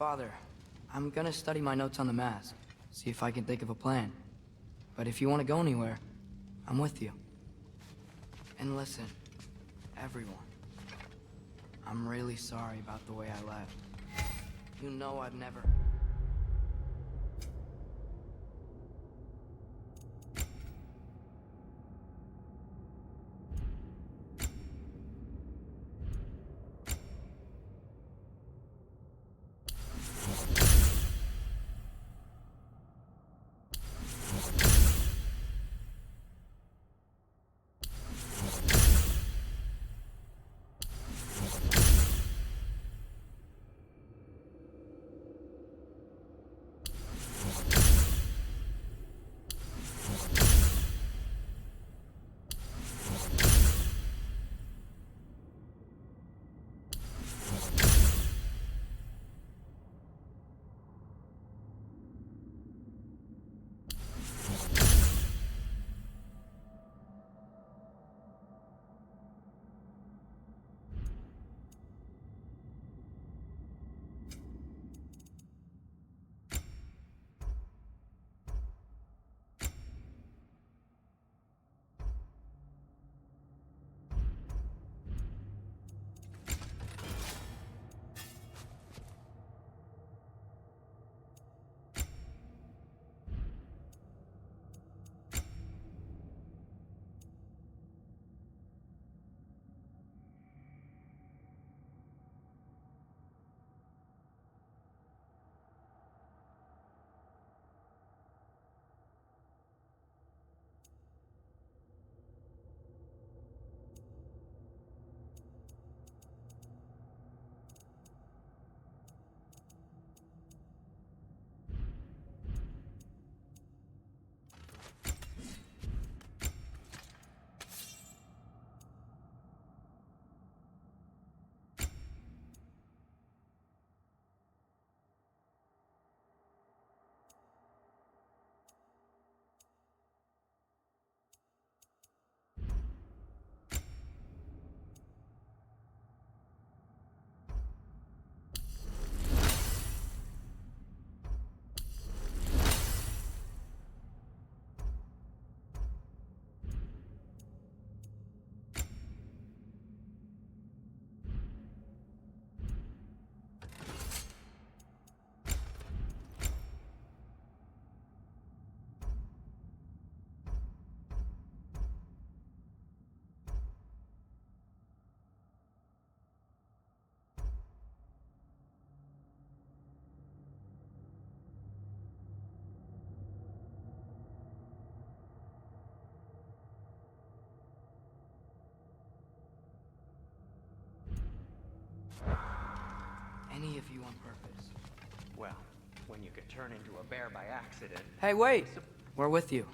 Father, I'm gonna study my notes on the mask, see if I can think of a plan. But if you want to go anywhere, I'm with you. And listen, everyone, I'm really sorry about the way I left. You know I'd never... Any of you on purpose. Well, when you could turn into a bear by accident... Hey, wait! We're with you.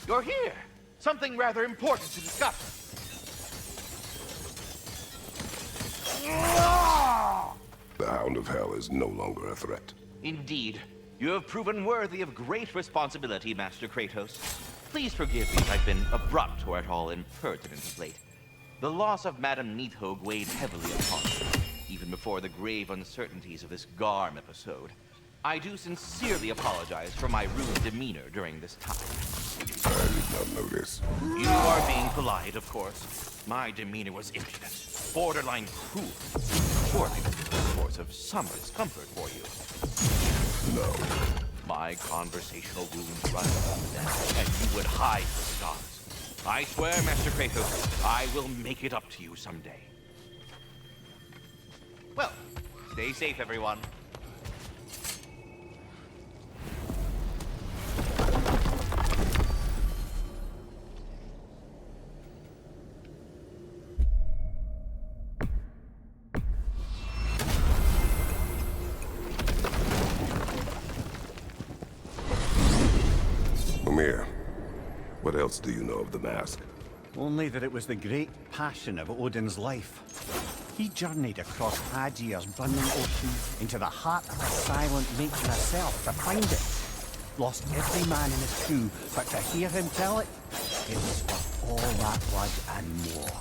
You're here! Something rather important to discuss. The Hound of Hell is no longer a threat. Indeed. You have proven worthy of great responsibility, Master Kratos. Please forgive me if I've been abrupt or at all impertinent of late. The loss of Madame Neathog weighed heavily upon me, even before the grave uncertainties of this Garm episode. I do sincerely apologize for my rude demeanor during this time. I did not notice. You are being polite, of course. My demeanor was impudent, borderline cruel. Surely this is a source of some discomfort for you. No. My conversational wounds run deep, and you would hide the scars. I swear, Master Kratos, I will make it up to you someday. Well, stay safe, everyone. Mimir, what else do you know of the mask? Only that it was the great passion of Odin's life. He journeyed across Aegir's burning ocean into the heart of the silent nature herself to find it. Lost every man in his crew, but to hear him tell it, it was worth all that blood and more.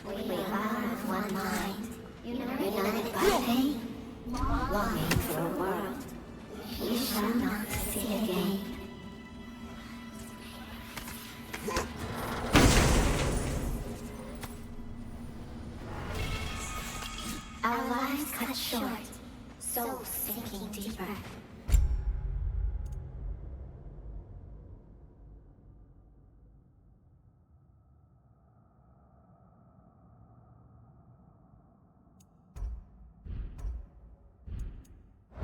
We are of one mind, united by pain, longing for a world we shall not see again. Our lives cut short, souls sinking deeper.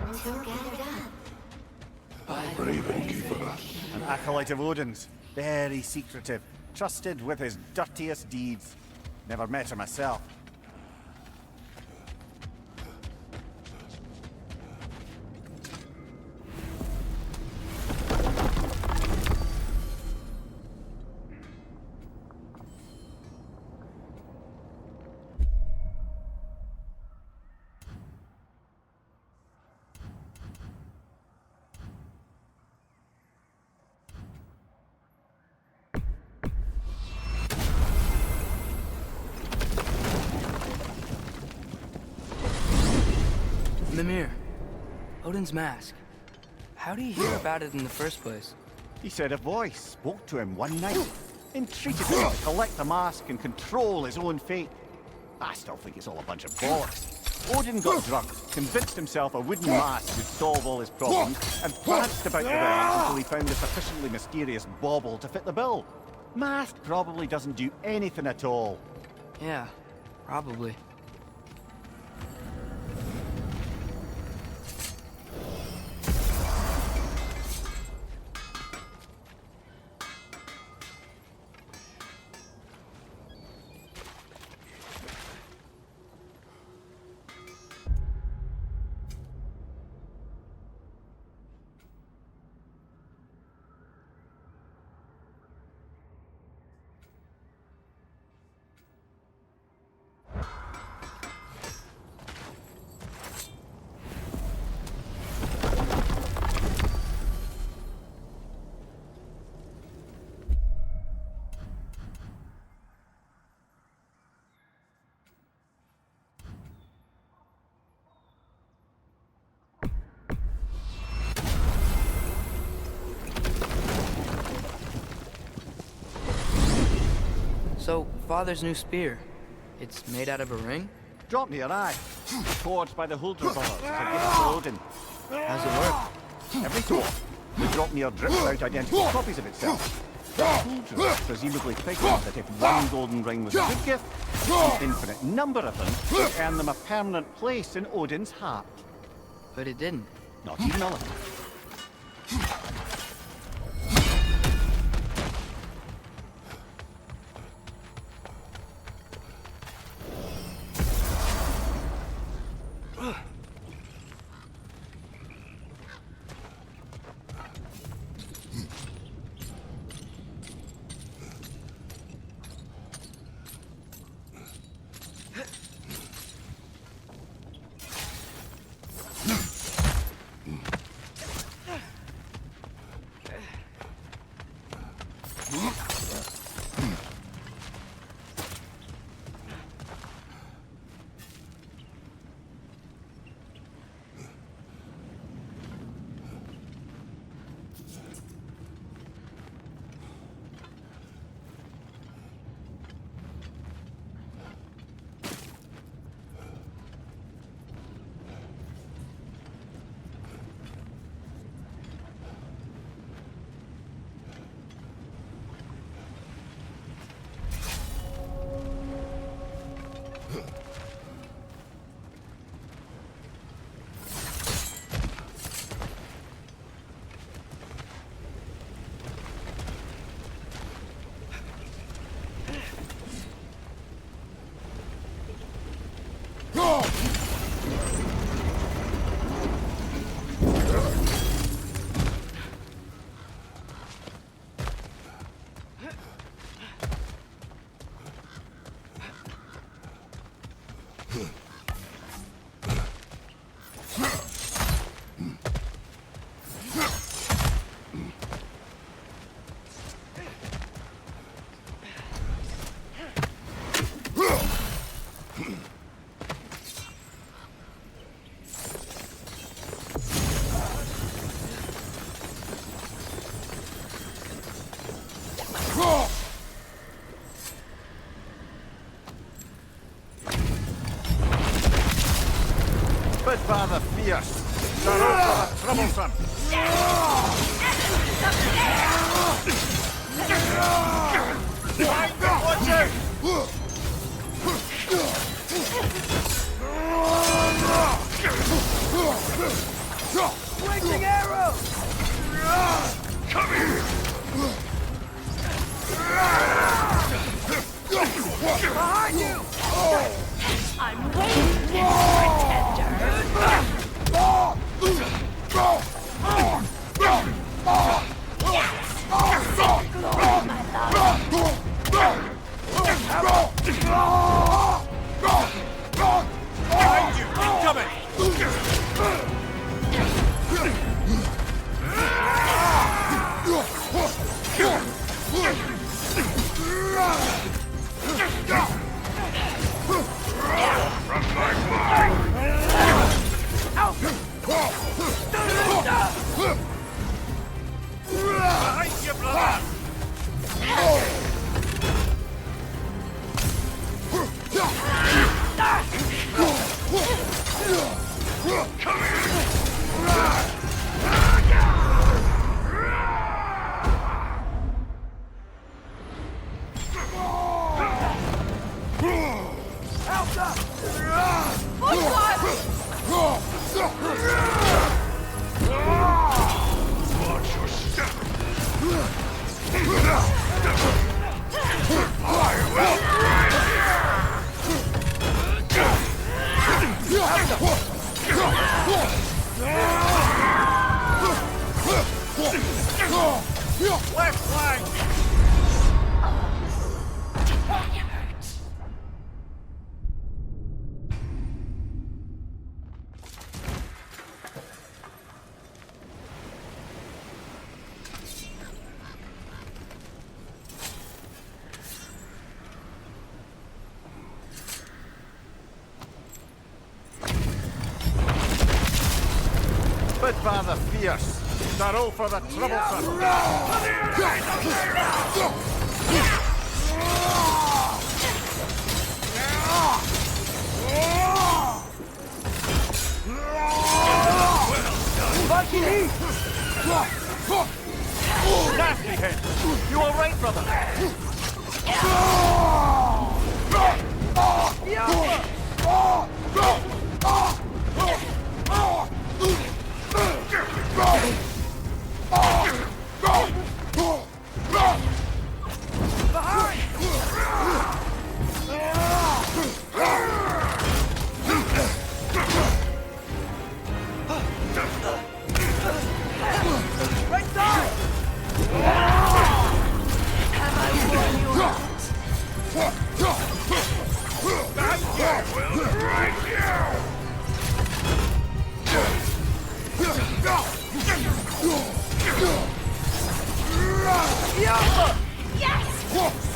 Until gathered up. Raven Keeper. An acolyte of Odin's, very secretive, trusted with his dirtiest deeds. Never met her myself. Mimir, Odin's mask. How do you hear about it in the first place? He said a voice spoke to him one night, entreated him to collect the mask and control his own fate. I still think it's all a bunch of bollocks. Odin got drunk, convinced himself a wooden mask would solve all his problems, and pranced about the realm until he found a sufficiently mysterious bauble to fit the bill. Mask probably doesn't do anything at all. Yeah, probably. So, Father's new spear, it's made out of a ring? Drop me your eye. Forged by the Huldra brothers as a gift to Odin. How's it work? Every so often, the Dropnir drips out identical copies of itself. The Huldra presumably figured that if one golden ring was a good gift, an infinite number of them would earn them a permanent place in Odin's heart. But it didn't. Not even a little. But rather fierce. They're also troublesome. Watch out! Blazing arrow! Come here! Behind you! I'm waiting, pretender. Glory, my love. Behind you! Incoming! Behind you, brother! Watch your step! I will Left flank! But rather fierce. They're all for the troublesome. Nasty hit! You alright, brother?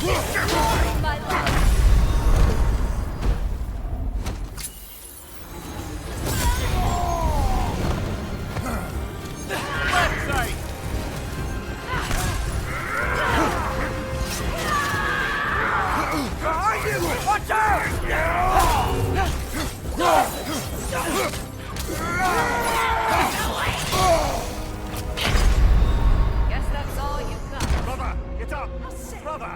Glory, my love. Left side! Behind you! Watch out! Guess that's all you got. Brother, get up! Brother!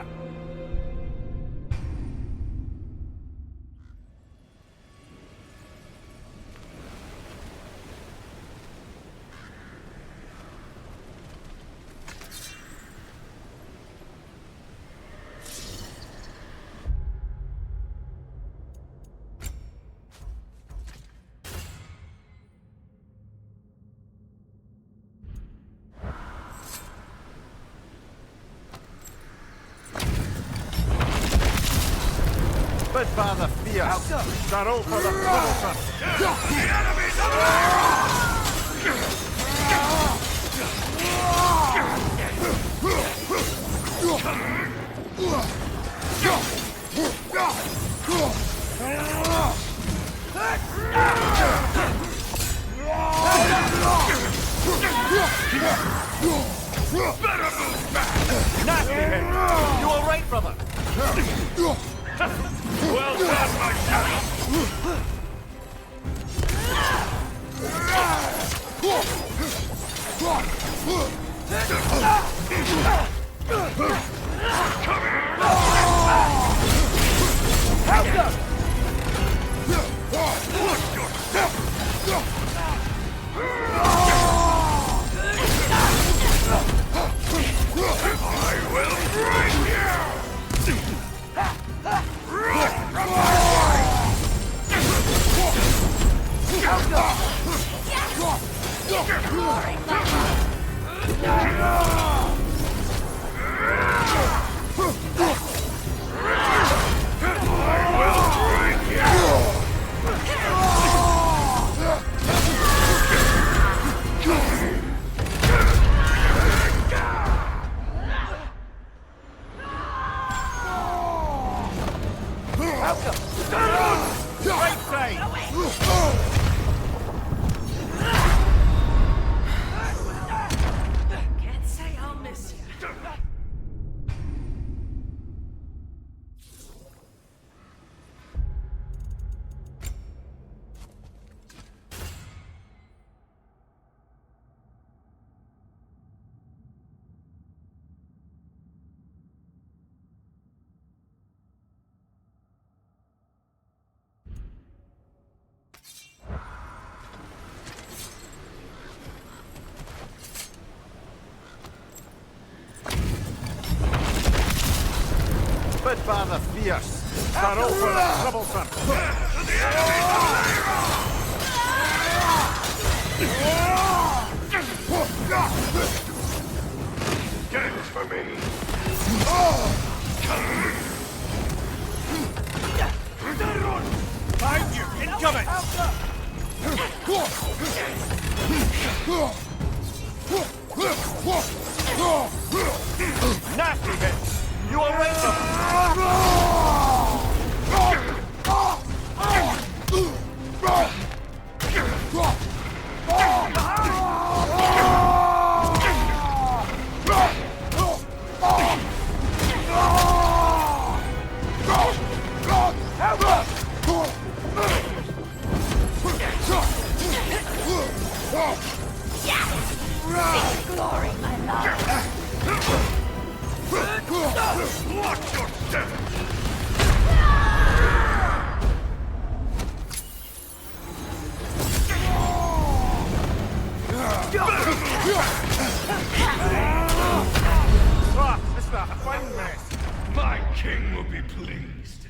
Bid Father Fierce. Darrow for the troublesome. Nasty hit! You all right, brother? Well done, my son! I will break you! Run from my way! Right side! Can't say I'll miss you. Bid Father Fierce. Darrow for the troublesome. Dance for me. Behind you! Incoming! Nasty hit! You all right, Seek glory, my love. Watch your step! Mister, a fine mess. My king will be pleased.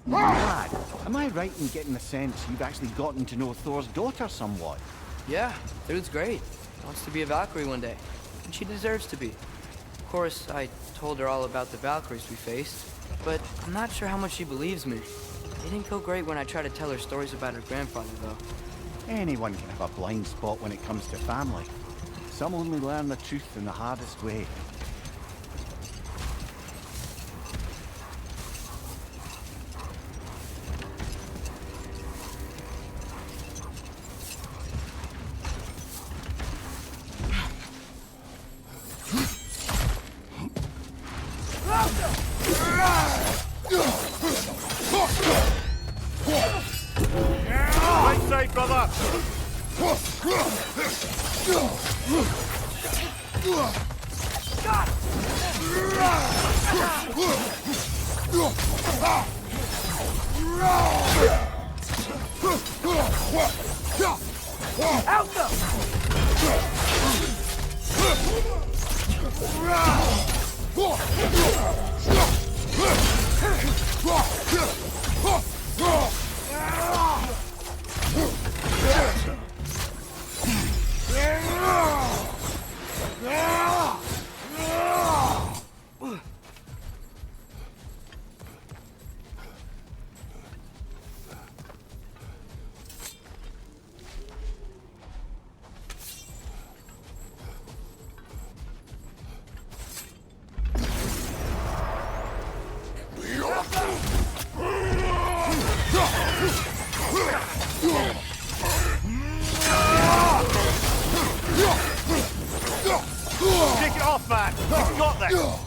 Lad, am I right in getting the sense you've actually gotten to know Thor's daughter somewhat? Yeah, dude's great. Wants to be a Valkyrie one day. And she deserves to be. Of course, I told her all about the Valkyries we faced, but I'm not sure how much she believes me. It didn't go great when I tried to tell her stories about her grandfather, though. Anyone can have a blind spot when it comes to family. Some only learn the truth in the hardest way. Right side, brother! Take it off, man! You've got this!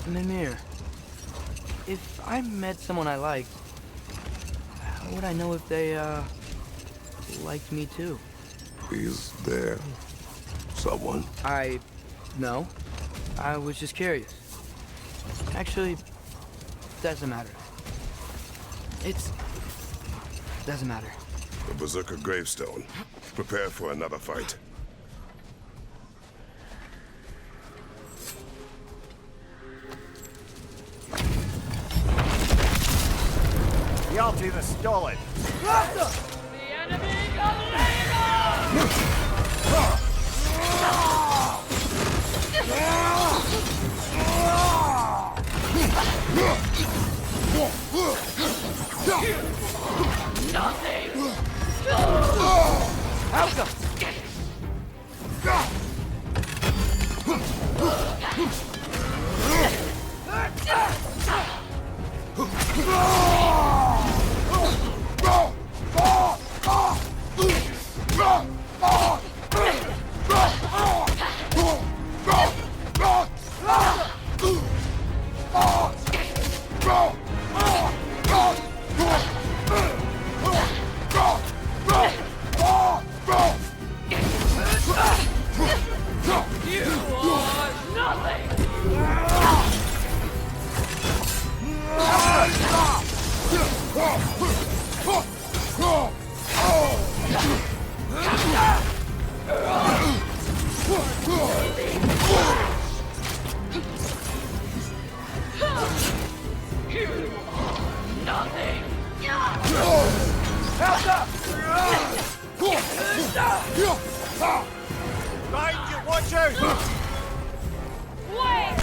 Mimir, if I met someone I liked, how would I know if they, liked me too? Is there someone? No. I was just curious. Actually, doesn't matter. Doesn't matter. The Berserker gravestone. Prepare for another fight. The Alti is stolen! The enemy comes Nothing! Alka! Watch out! Wait!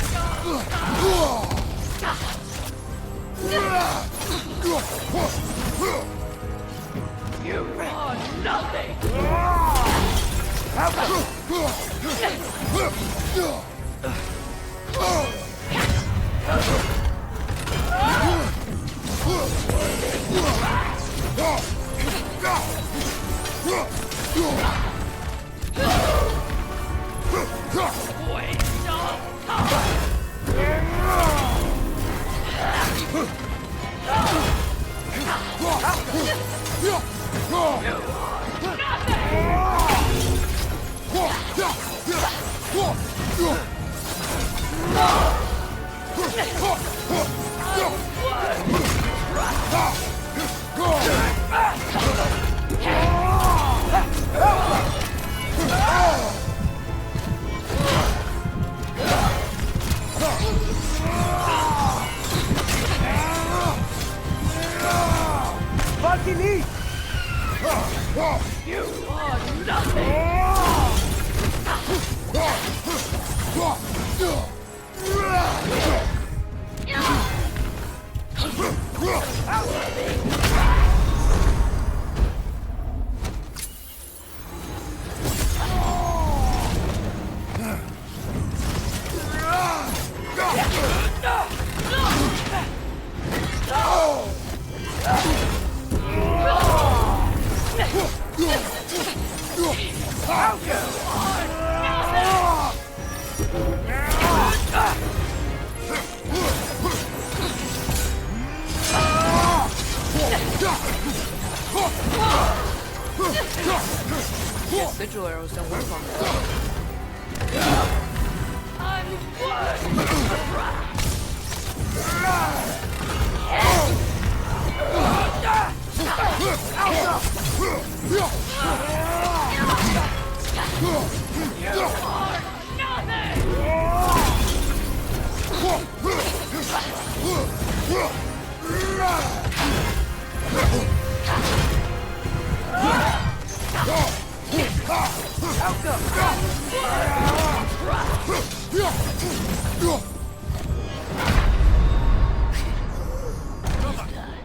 You are nothing! Waste of time! You are nothing! Guess sigil arrows don't work on that.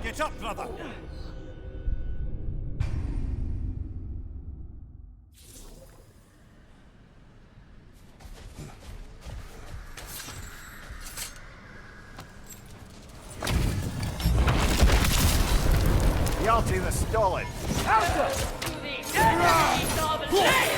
Get up, brother! Yalti the Stolid! The enemies of Later!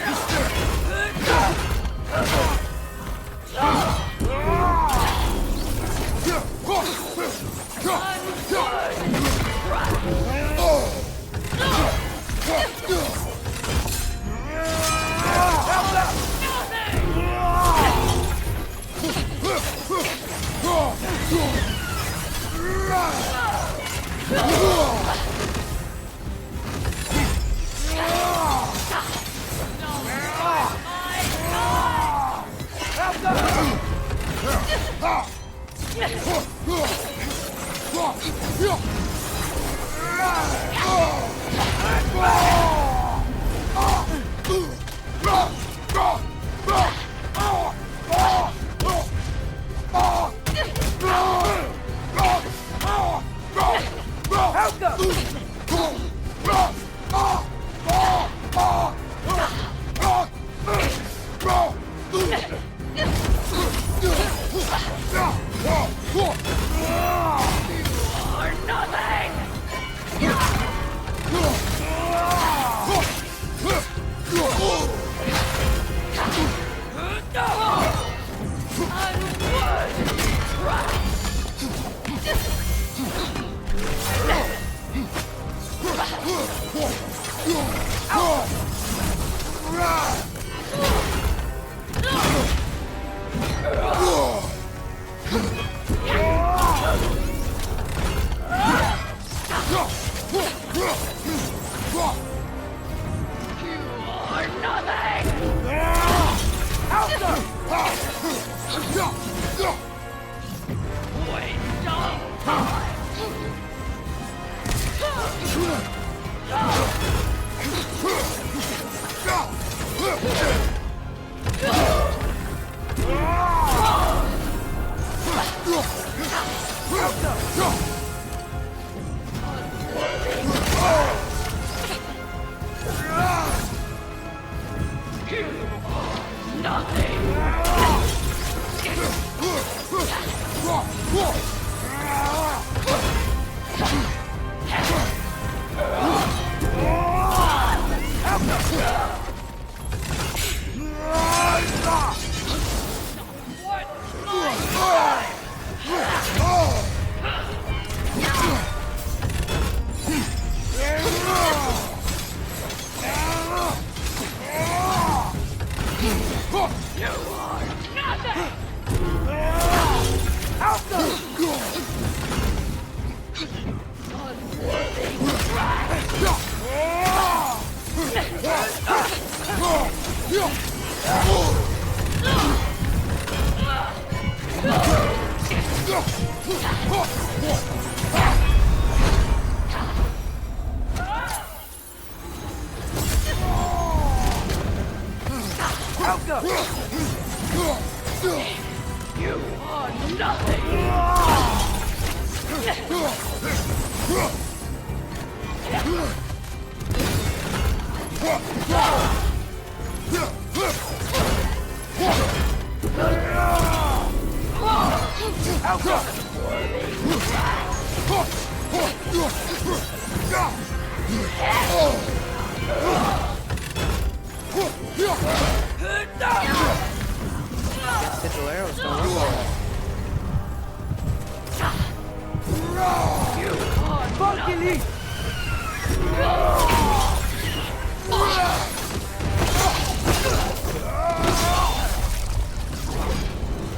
Sigil arrows don't work all that.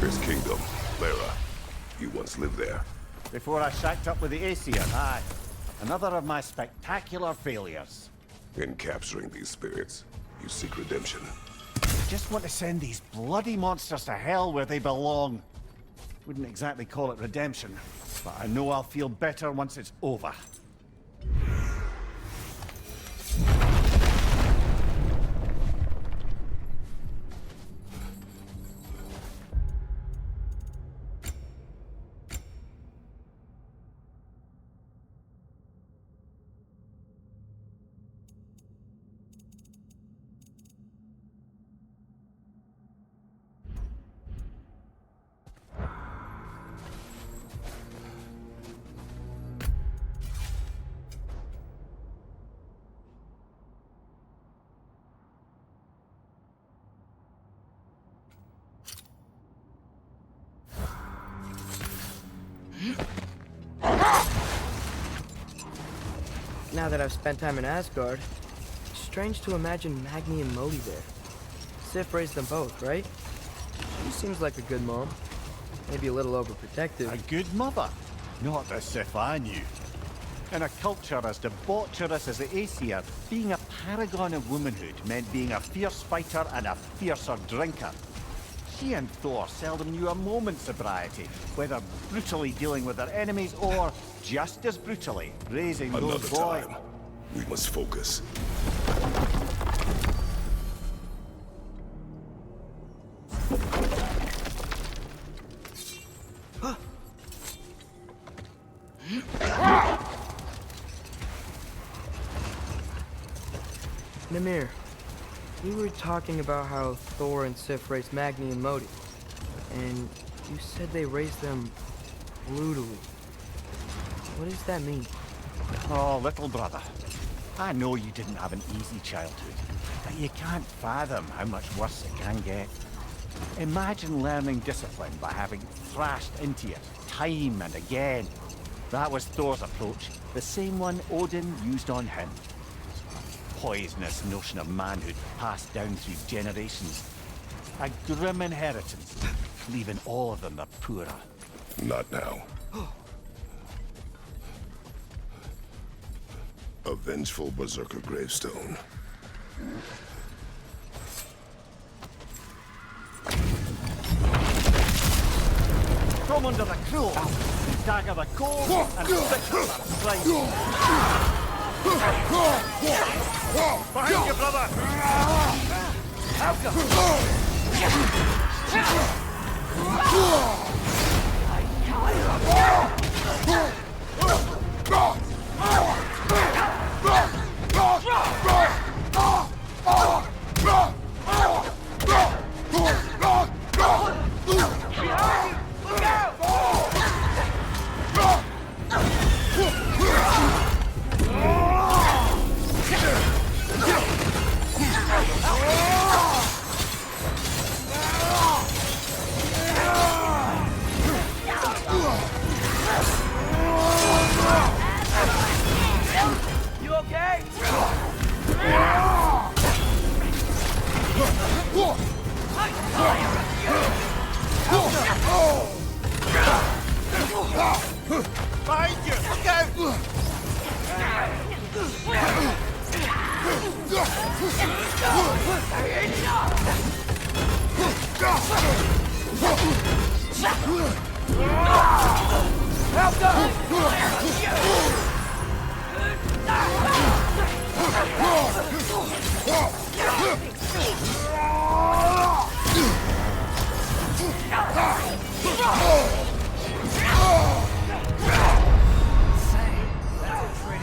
This kingdom, Lara. You once lived there. Before I shacked up with the Aesir, aye. Another of my spectacular failures. In capturing these spirits, you seek redemption. I just want to send these bloody monsters to hell where they belong. Wouldn't exactly call it redemption, but I know I'll feel better once it's over. Now that I've spent time in Asgard, it's strange to imagine Magni and Modi there. Sif raised them both, right? She seems like a good mom. Maybe a little overprotective. A good mother. Not the Sif I knew. In a culture as debaucherous as the Aesir, being a paragon of womanhood meant being a fierce fighter and a fiercer drinker. She and Thor seldom knew a moment's sobriety, whether brutally dealing with their enemies or, just as brutally, raising Another those boys. time. We must focus. Mimir, we were talking about how Thor and Sif raised Magni and Modi, and you said they raised them brutally. What does that mean? Oh, little brother. I know you didn't have an easy childhood, but you can't fathom how much worse it can get. Imagine learning discipline by having thrashed into it time and again. That was Thor's approach, the same one Odin used on him. Poisonous notion of manhood passed down through generations. A grim inheritance, leaving all of them the poorer. Not now. A vengeful berserker gravestone. From under the cruel, dagger the cold, and bitter the strike. Behind you, brother! Behind you! Look out!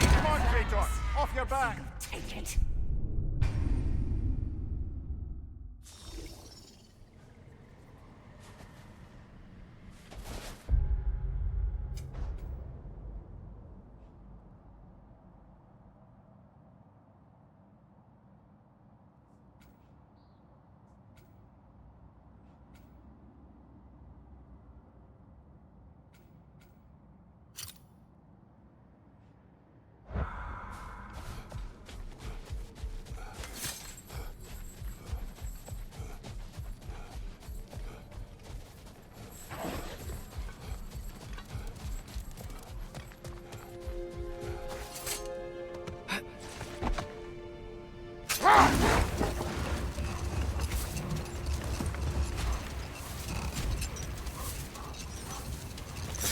Come on, Kratos! Off your back! Take it.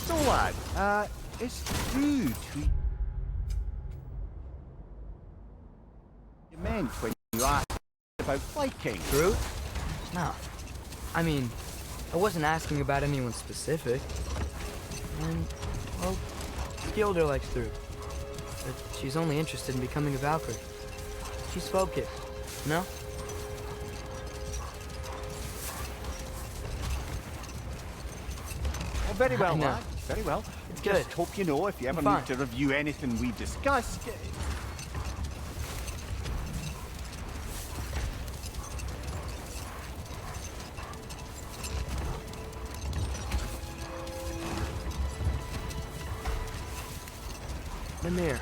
So, lad, it's rude. You meant when you asked about Viking. Groot? No. I mean, I wasn't asking about anyone specific. And, well, Gilder likes Groot. But she's only interested in becoming a Valkyrie. She's focused, no? Oh, very well, I know. lad. Very well. Good. Just hope you know if you ever Fine. need to review anything we discussed. Mimir,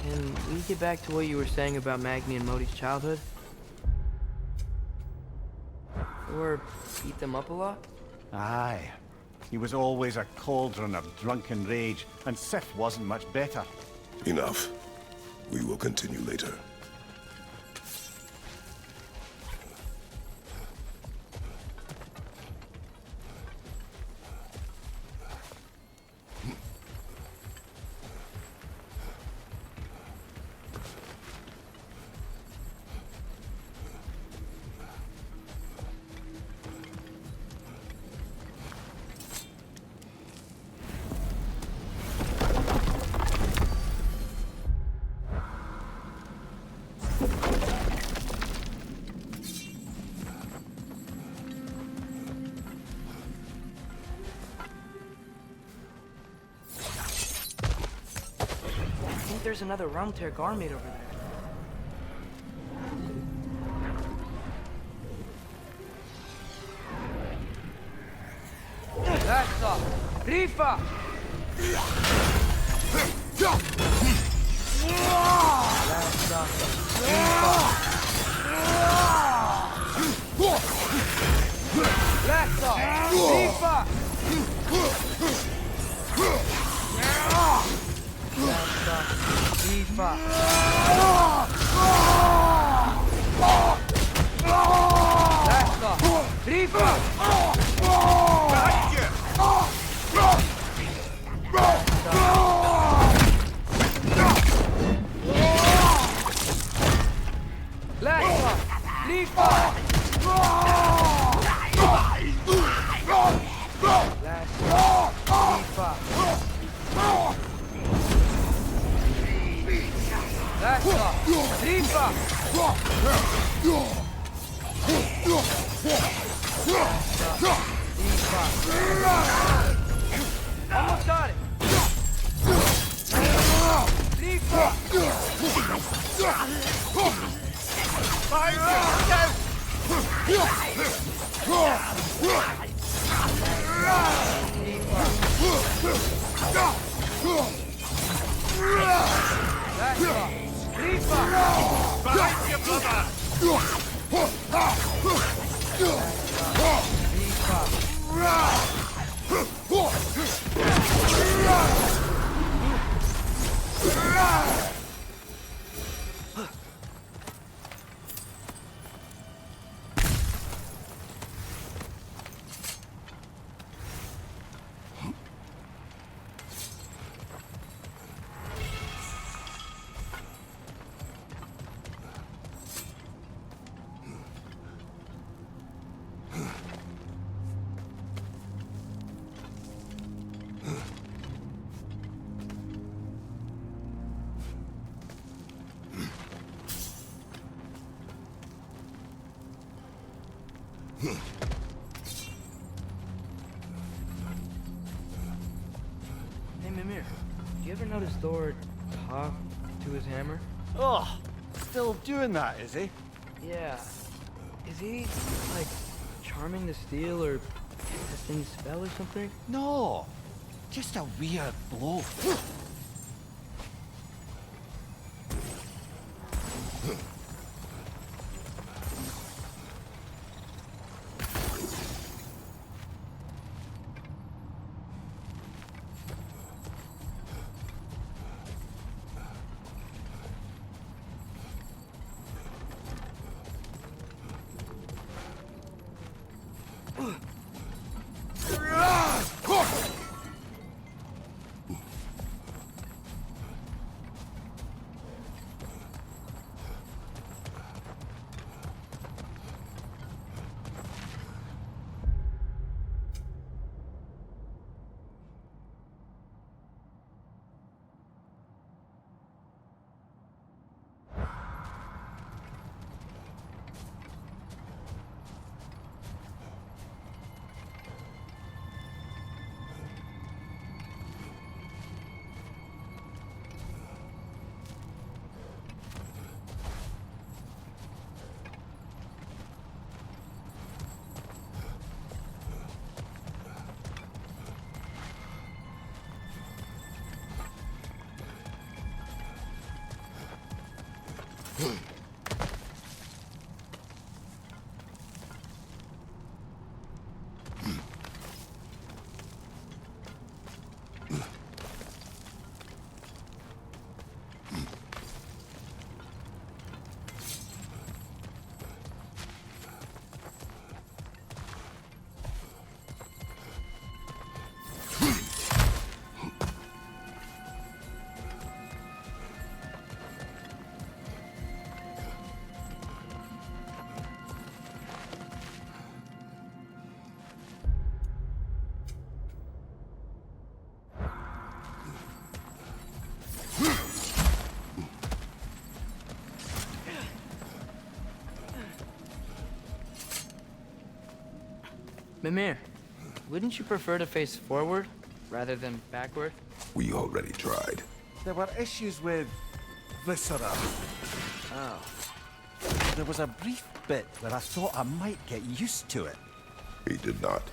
can we get back to what you were saying about Magni and Modi's childhood? Or beat them up a lot? Aye. He was always a cauldron of drunken rage, and Sif wasn't much better. Enough. We will continue later. I think there's another Realm Tear Garmaid over there. That's all. Rifa! That's all. Rifa! Rifa! That's all. Rifa! Lassa! Rifa! Lassa! Rifa! Almost got it! Rifa! Rifa! Hey, Mimir, do you ever notice Thor talk to his hammer? Oh, still doing that, is he? Yeah. Is he, like, charming the steel or casting a spell or something? No, just a weird blow. Mimir, wouldn't you prefer to face forward rather than backward? We already tried. There were issues with viscera. Oh. There was a brief bit where I thought I might get used to it. He did not.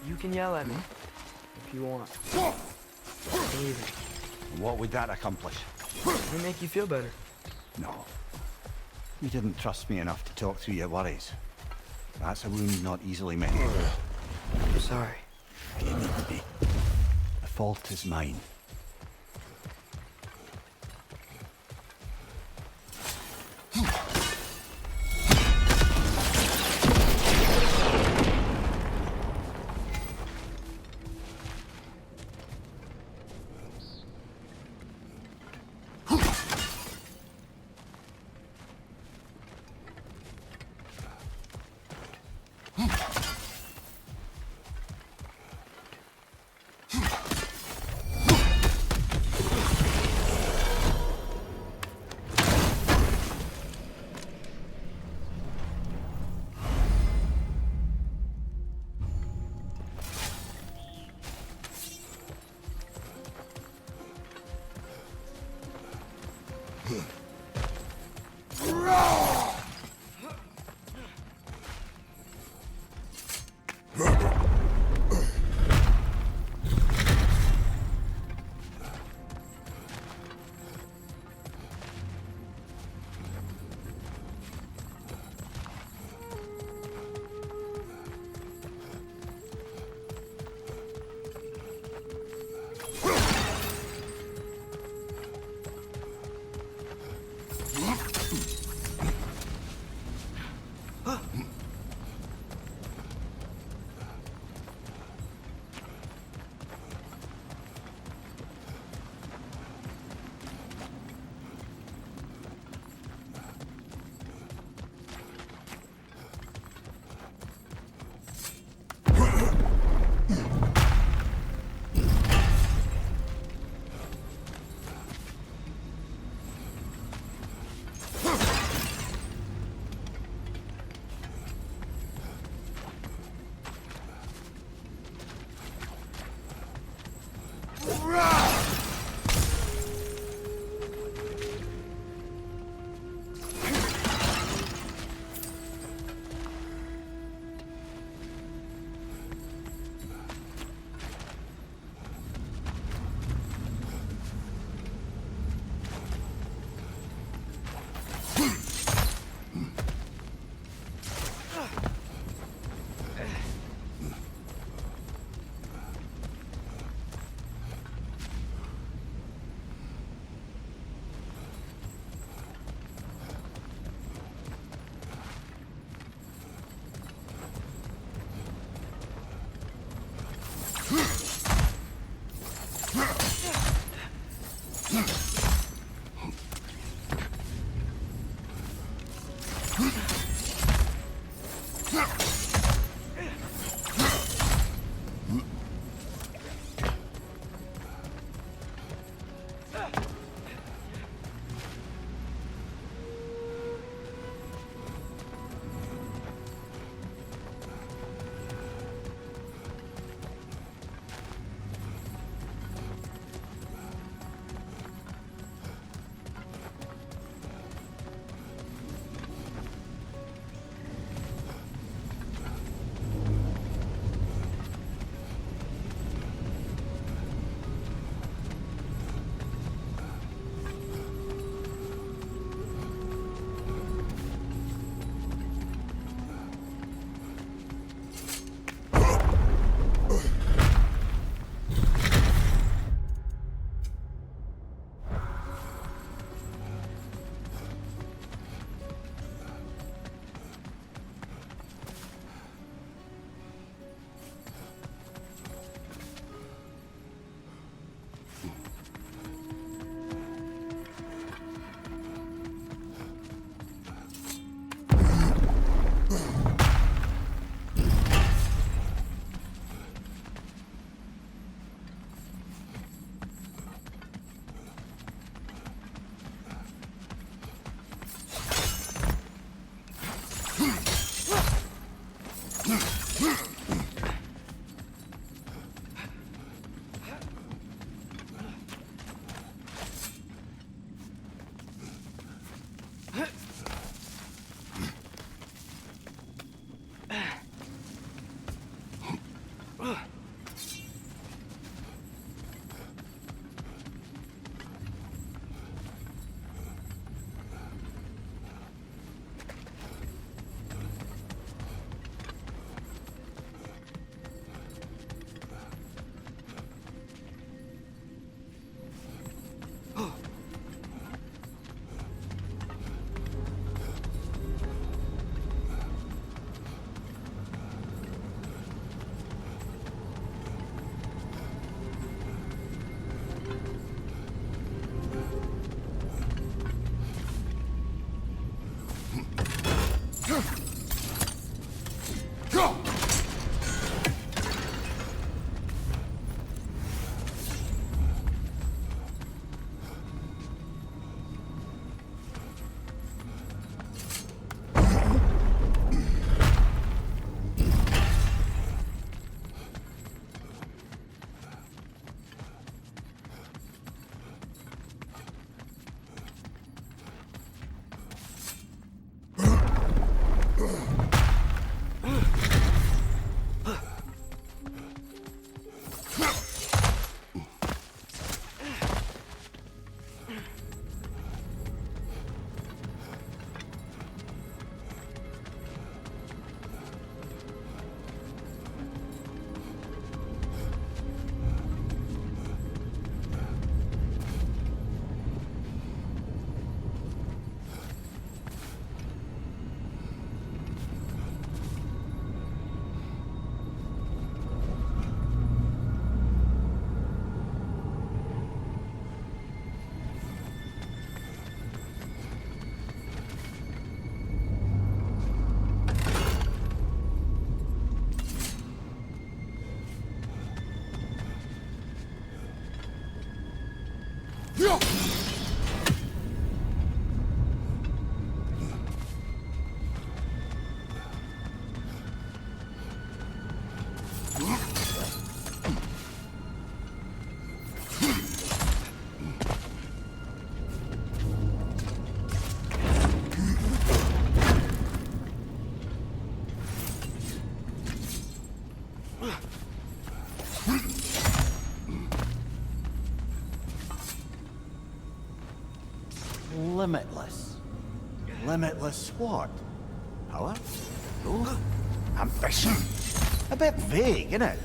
You can yell at me if you want. Believe it. What would that accomplish? It'll make you feel better. No. You didn't trust me enough to talk through your worries. That's a wound not easily mended. I'm sorry. You need to be. The fault is mine. limitless. Limitless what? Power? Growth? Ambition? A bit vague, innit?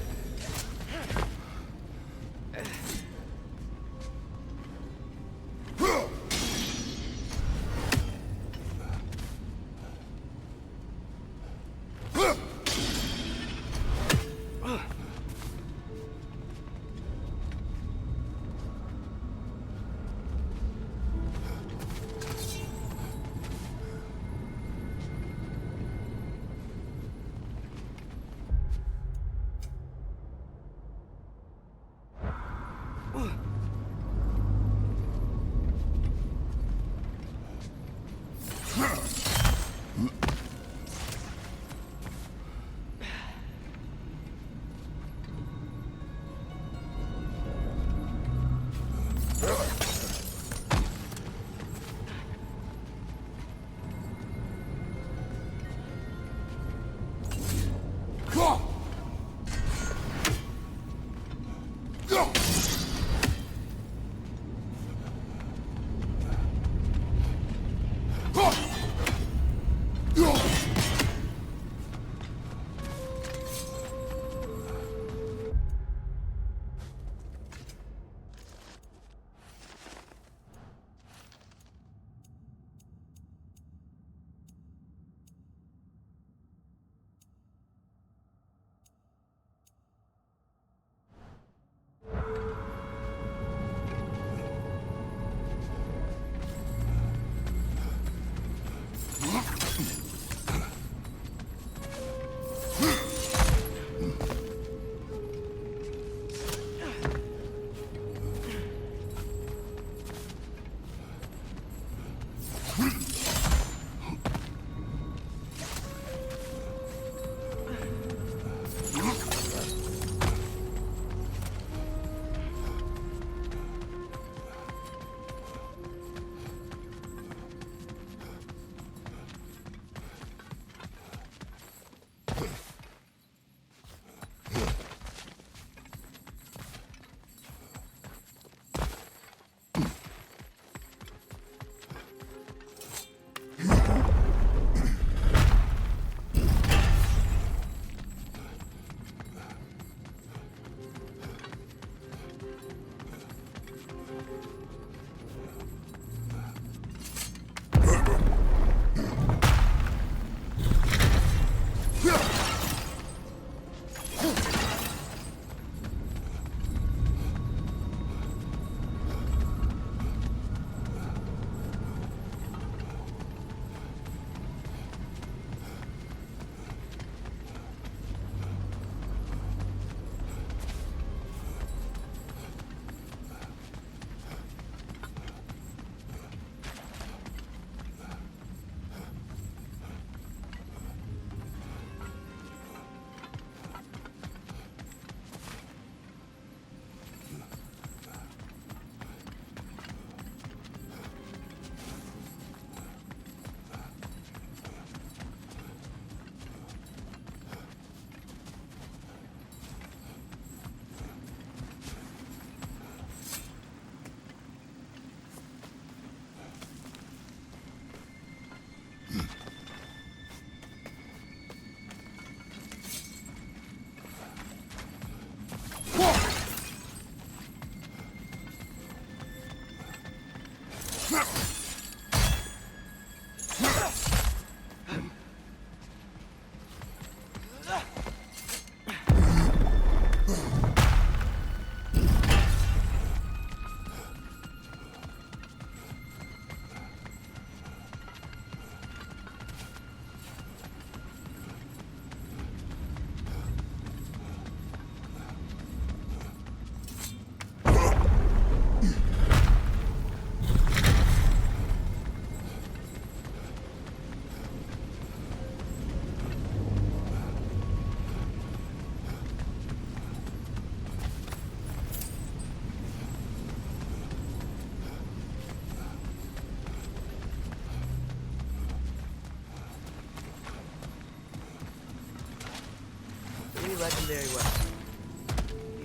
Legendary weapon.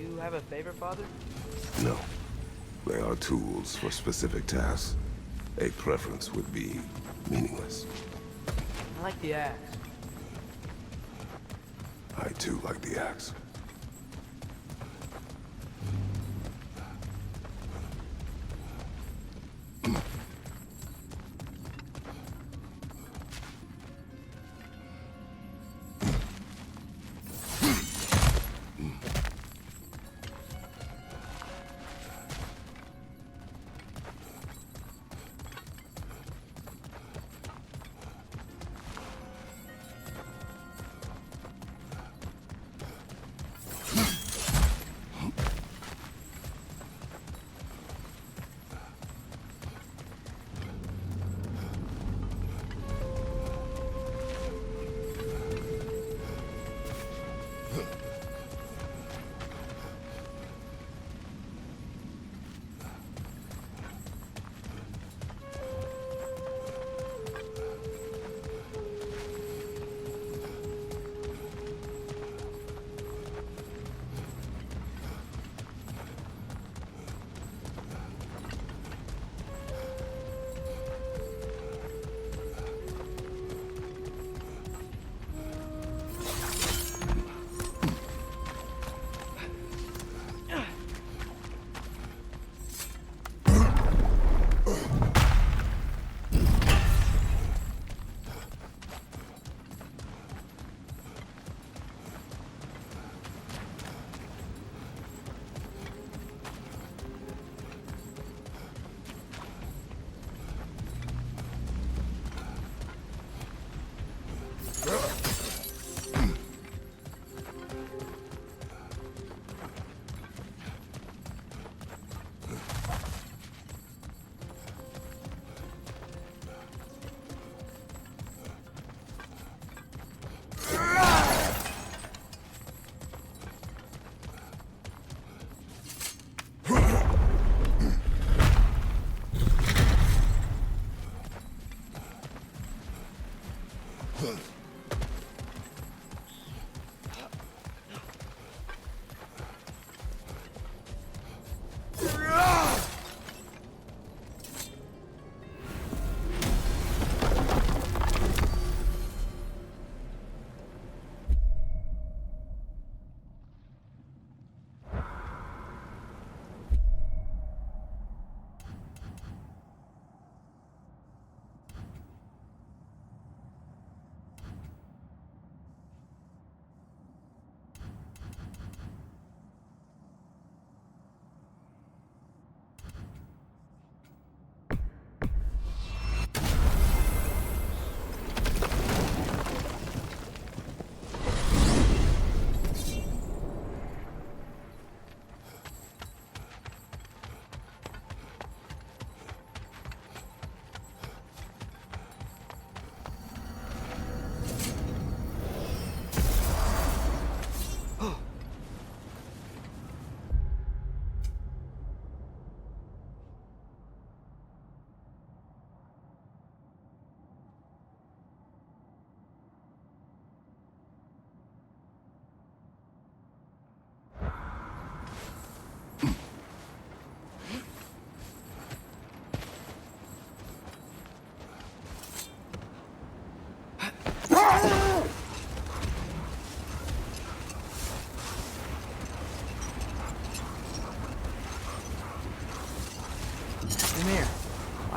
You have a favorite, Father? No. They are tools for specific tasks. a preference would be meaningless. I like the axe. I too like the axe.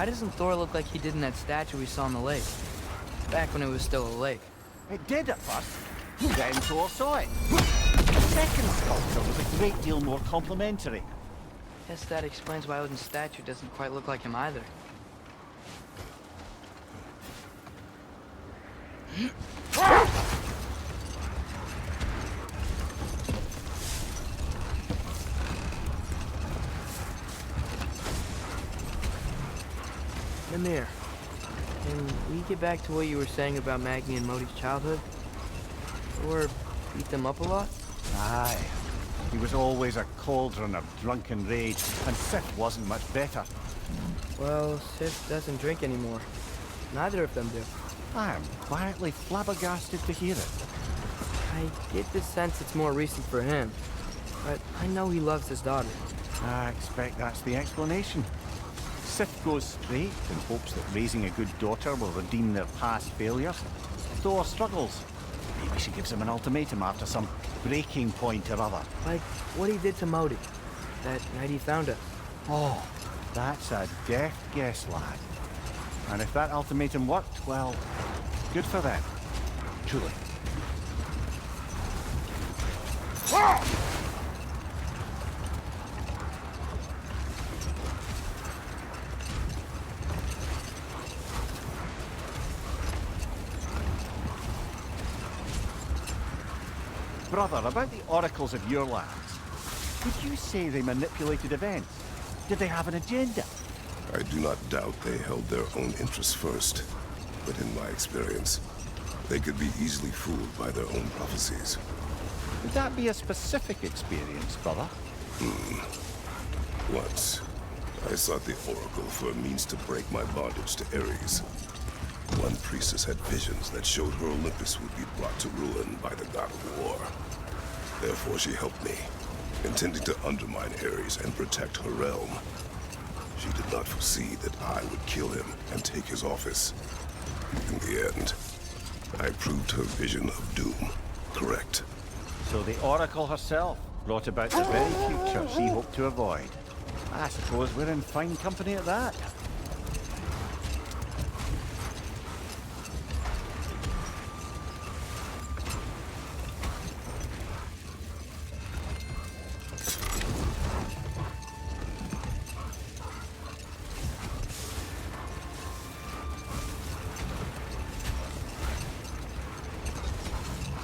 Why doesn't Thor look like he did in that statue we saw in the lake? Back when it was still a lake. It did at first. Then Thor saw it. The second sculpture was a great deal more complimentary. Guess that explains why Odin's statue doesn't quite look like him either. Mimir, can we get back to what you were saying about Magni and Modi's childhood? Or beat them up a lot? Aye. He was always a cauldron of drunken rage, and Sif wasn't much better. Well, Sif doesn't drink anymore. Neither of them do. I am quietly flabbergasted to hear it. I get the sense it's more recent for him, but I know he loves his daughter. I expect that's the explanation. Sith goes straight in hopes that raising a good daughter will redeem their past failures. Thor struggles. Maybe she gives him an ultimatum after some breaking point or other. Like what he did to Modi, that night he found us. Oh, that's a deft guess, lad. And if that ultimatum worked, well, good for them. Truly. Brother, about the oracles of your lands, would you say they manipulated events? Did they have an agenda? I do not doubt they held their own interests first. But in my experience, they could be easily fooled by their own prophecies. Would that be a specific experience, brother? Once, I sought the Oracle for a means to break my bondage to Ares. One priestess had visions that showed her Olympus would be brought to ruin by the god of war. Therefore she helped me, intending to undermine Ares and protect her realm. She did not foresee that I would kill him and take his office. In the end, I proved her vision of doom correct. So the Oracle herself brought about the very future she hoped to avoid. I suppose we're in fine company at that.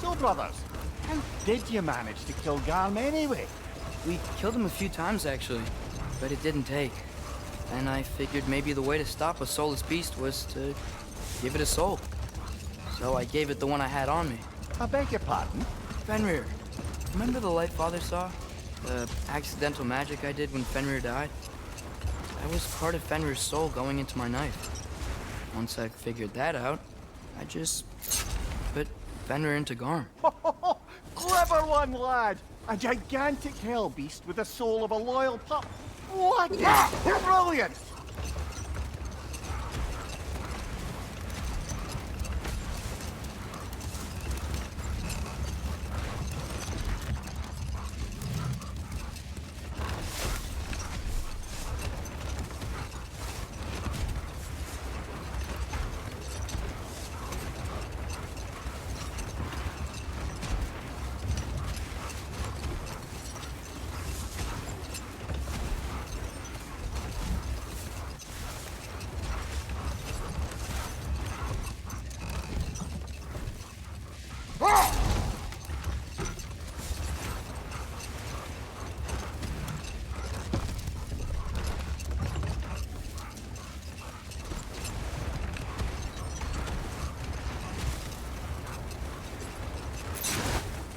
So, brothers, how did you manage to kill Garm anyway? We killed him a few times, actually, but it didn't take. And I figured maybe the way to stop a soulless beast was to give it a soul. So I gave it the one I had on me. I beg your pardon? Fenrir, remember the light Father saw? The accidental magic I did when Fenrir died? That was part of Fenrir's soul going into my knife. Once I figured that out, I just put Fenrir into Garm. Clever one, lad! A gigantic hell beast with the soul of a loyal pup. What is brilliant?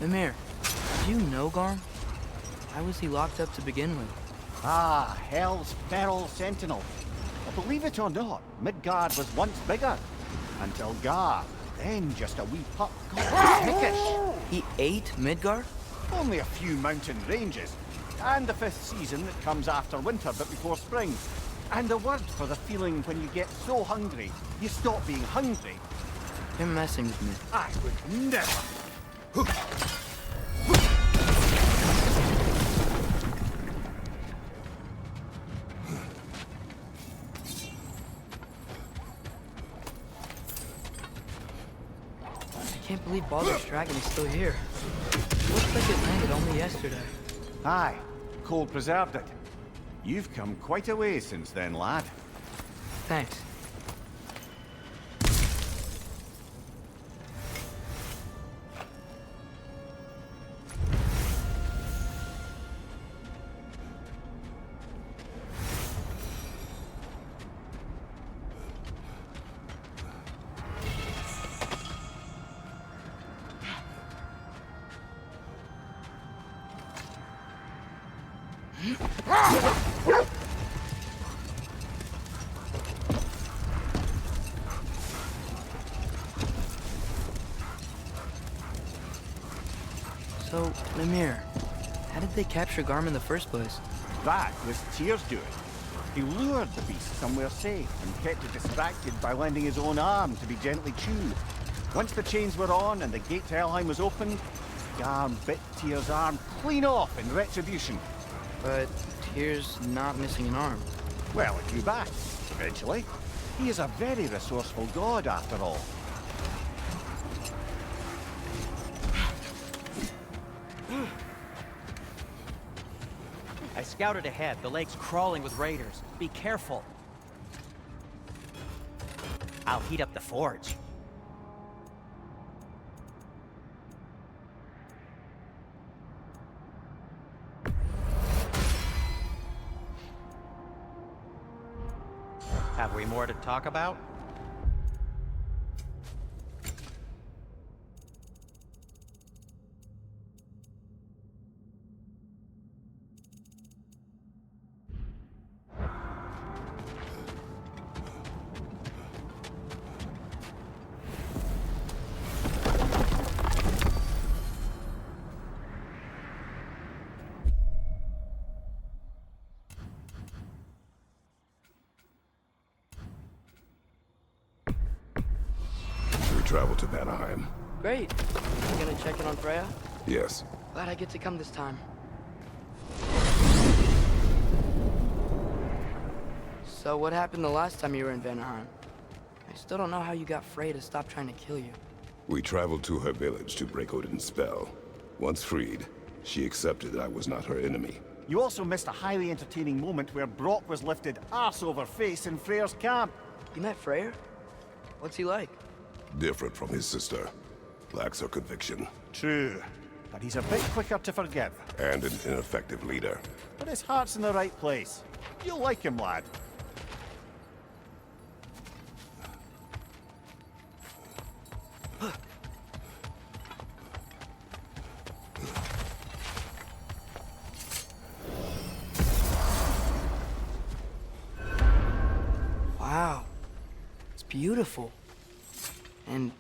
Mimir, do you know Garm? Why was he locked up to begin with? Ah, Hell's feral sentinel. Well, believe it or not, Midgard was once bigger. Until Gar, then just a wee pup called Pickish. He ate Midgard? Only a few mountain ranges. And the 5th season that comes after winter but before spring. And a word for the feeling when you get so hungry, you stop being hungry. You're messing with me. I would never. I can't believe Baldur's Dragon is still here. Looks like it landed only yesterday. Aye, cold preserved it. You've come quite a way since then, lad. Thanks. So, Mimir, how did they capture Garm in the first place? That was Tyr's doing. He lured the beast somewhere safe and kept it distracted by lending his own arm to be gently chewed. Once the chains were on and the gate to Helheim was opened, Garm bit Tyr's arm clean off in retribution. But Tyr's not missing an arm. Well, it grew back, eventually. He is a very resourceful god, after all. I scouted ahead. The lake's crawling with raiders. Be careful. I'll heat up the forge. Have we more to talk about? Travel to Vanaheim. Great. You gonna check in on Freya? Yes. Glad I get to come this time. So what happened the last time you were in Vanaheim? I still don't know how you got Freya to stop trying to kill you. We traveled to her village to break Odin's spell. Once freed, she accepted that I was not her enemy. You also missed a highly entertaining moment where Brock was lifted arse over face in Freyr's camp. You met Freyr? What's he like? Different from his sister. Lacks her conviction. True, but he's a bit quicker to forgive. And an ineffective leader. But his heart's in the right place. You'll like him, lad. Wow. It's beautiful. And,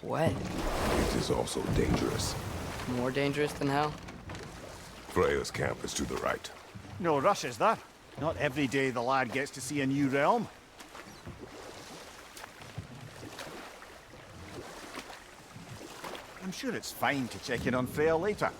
wet. It is also dangerous. More dangerous than hell? Freya's camp is to the right. No rush, is there? Not every day the lad gets to see a new realm. I'm sure it's fine to check in on Freya later.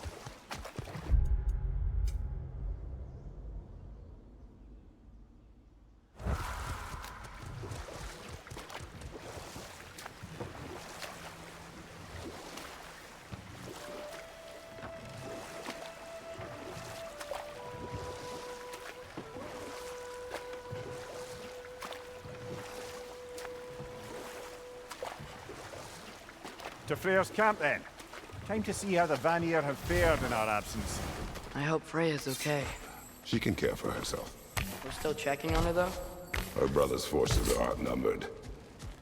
To Freyr's camp, then. Time to see how the Vanir have fared in our absence. I hope Freya's okay. She can care for herself. We're still checking on her, though? Her brother's forces are outnumbered,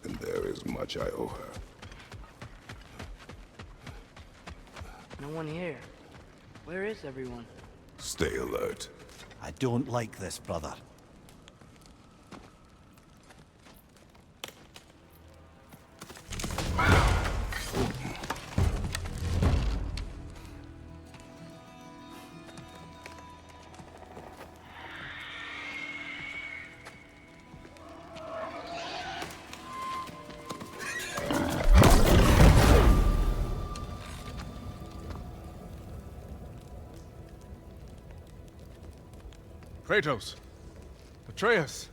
and there is much I owe her. No one here. Where is everyone? Stay alert. I don't like this, brother. Kratos, Atreus,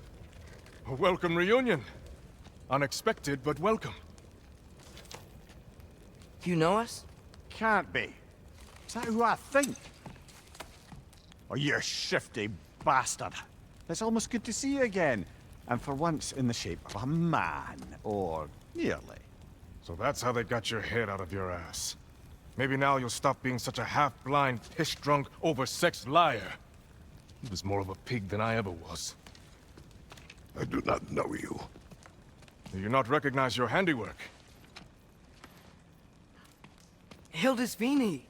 a welcome reunion. Unexpected, but welcome. You know us? Can't be. Is that who I think? Oh, you shifty bastard. It's almost good to see you again. And for once in the shape of a man, or nearly. So that's how they got your head out of your ass. Maybe now you'll stop being such a half-blind, piss-drunk, oversexed liar. He was more of a pig than I ever was. I do not know you. Do you not recognize your handiwork? Hildisvini!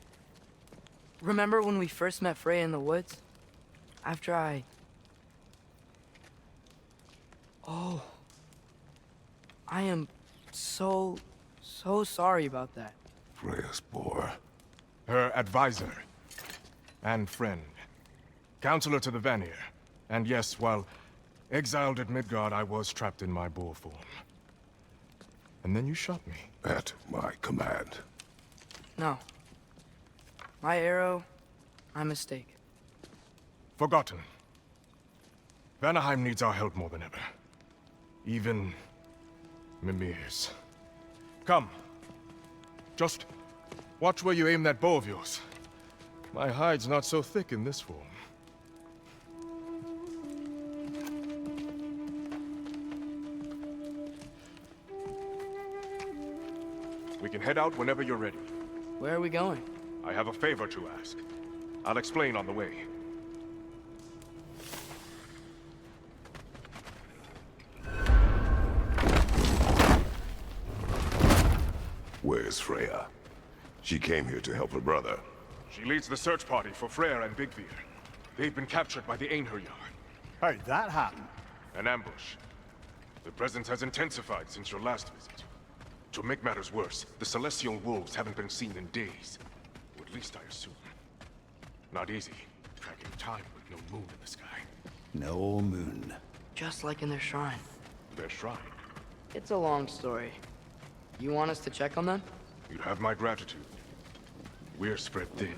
Remember when we first met Freya in the woods? After I... Oh. I am so sorry about that. Freya's boar. Her advisor. And friend. Counselor to the Vanir. And yes, while exiled at Midgard, I was trapped in my boar form. And then you shot me. At my command. No. My arrow, my mistake. Forgotten. Vanaheim needs our help more than ever. Even Mimir's. Come. Just watch where you aim that bow of yours. My hide's not so thick in this form. We can head out whenever you're ready. Where are we going? I have a favor to ask. I'll explain on the way. Where's Freya? She came here to help her brother. She leads the search party for Freyr and Bigvir. They've been captured by the Einherjar. How'd that happen? An ambush. The presence has intensified since your last visit. To make matters worse, the Celestial Wolves haven't been seen in days. Or at least I assume. Not easy, tracking time with no moon in the sky. No moon. Just like in their shrine. Their shrine. It's a long story. You want us to check on them? You'd have my gratitude. We're spread thin.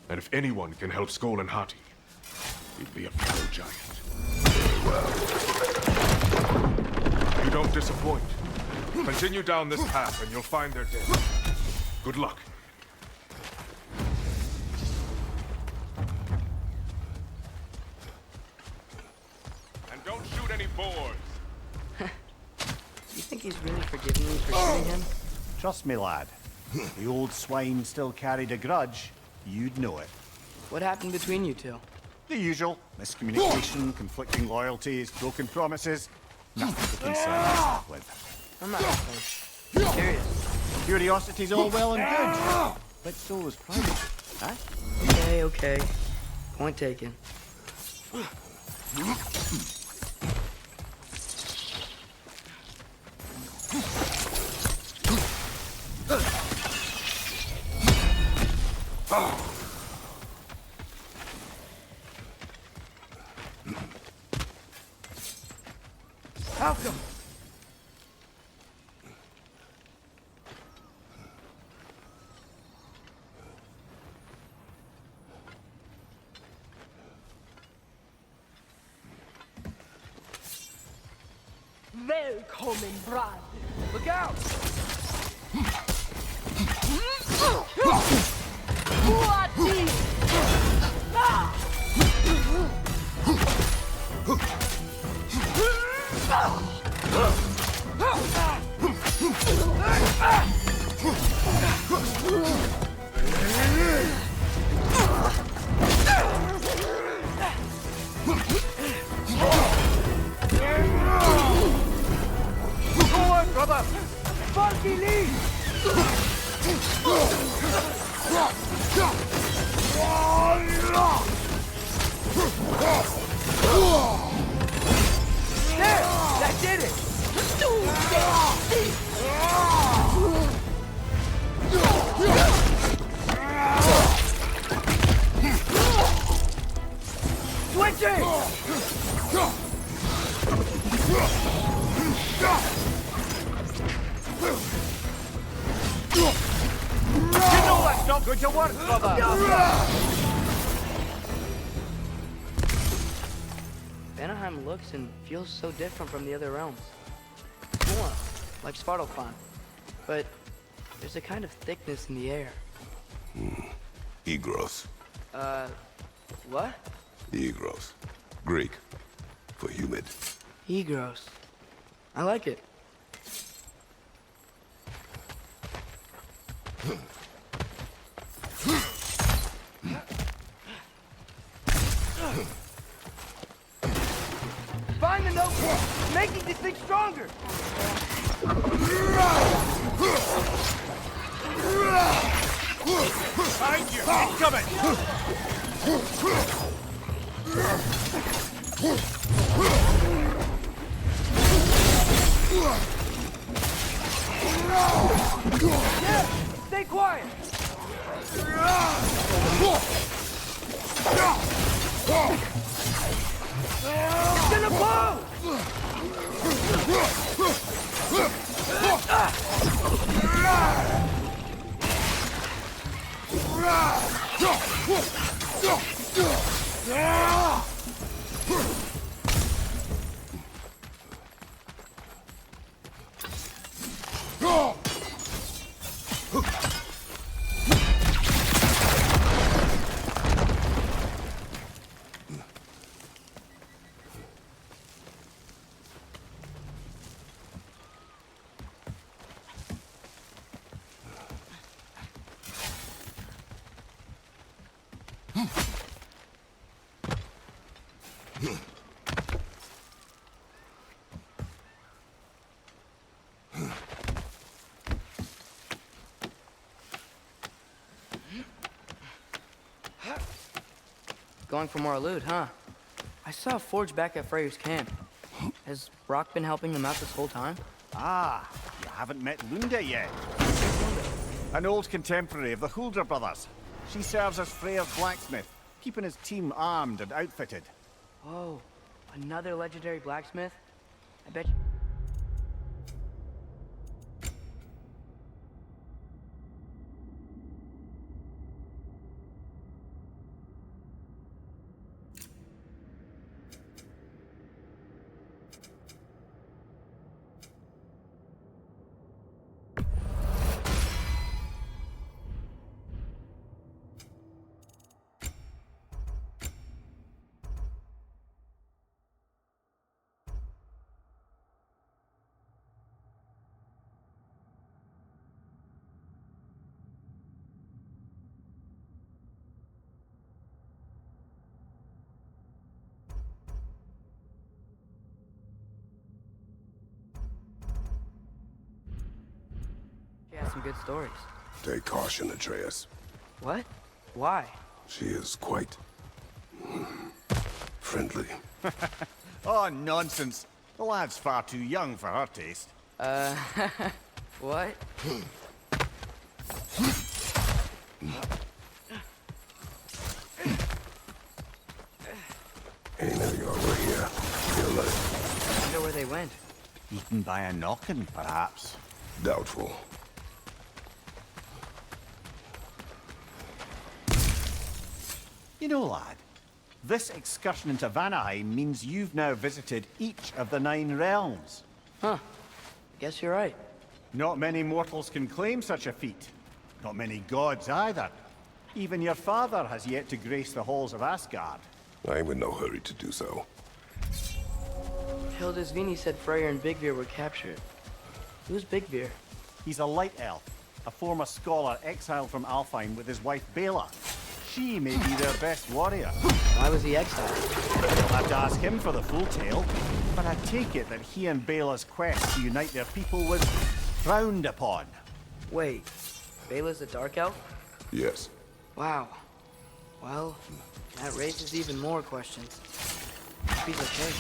And if anyone can help Skoll and Hati, he'd be a fellow giant. You don't disappoint. Continue down this path and you'll find their dead. Good luck. And don't shoot any boars. You think he's really forgiven me for shooting him? Trust me, lad. If the old swine still carried a grudge, you'd know it. What happened between you two? The usual. Miscommunication, conflicting loyalties, broken promises. Nothing to concern yourself with. I'm not I'm curious. Curiosity's all well and good. But so is privacy, huh? Okay. Point taken. Malcolm! Välkommen, Brad! Look out! What? Go on, brother! Funky lead! There! That did it! Switching! You know that's not going to work, brother! Vanaheim looks and feels so different from the other realms. More like Svartalfheim. But there's a kind of thickness in the air. Egros. What? Egros. Greek. For humid. Egros. I like it. Find the notebook! Making this thing stronger! Behind you! Incoming! Yeah! Stay quiet! It's gonna blow! Going for more loot, huh? I saw a forge back at Freyr's camp. Has Brock been helping them out this whole time? Ah, you haven't met Lunda yet. An old contemporary of the Hulder brothers. She serves as Freyr's blacksmith, keeping his team armed and outfitted. Whoa, another legendary blacksmith? I bet you... She has some good stories. Take caution, Atreus. What? Why? She is quite... friendly. Oh, nonsense. The lad's far too young for her taste. What? Ain't any over here. Feel like I wonder where they went. Eaten by a knockin', perhaps. doubtful. You know, lad, this excursion into Vanaheim means you've now visited each of the 9 realms. Huh. Guess you're right. Not many mortals can claim such a feat. Not many gods either. Even your father has yet to grace the halls of Asgard. I'm in no hurry to do so. Hildisvini said Freyr and Bigvir were captured. Who's Bigvir? He's a light elf, a former scholar exiled from Alfheim with his wife Bela. She may be their best warrior. Why was he exiled? You'll have to ask him for the full tale, but I take it that he and Bela's quest to unite their people was frowned upon. Wait, Bela's a dark elf? Yes. Wow. Well, that raises even more questions. Hope he's okay.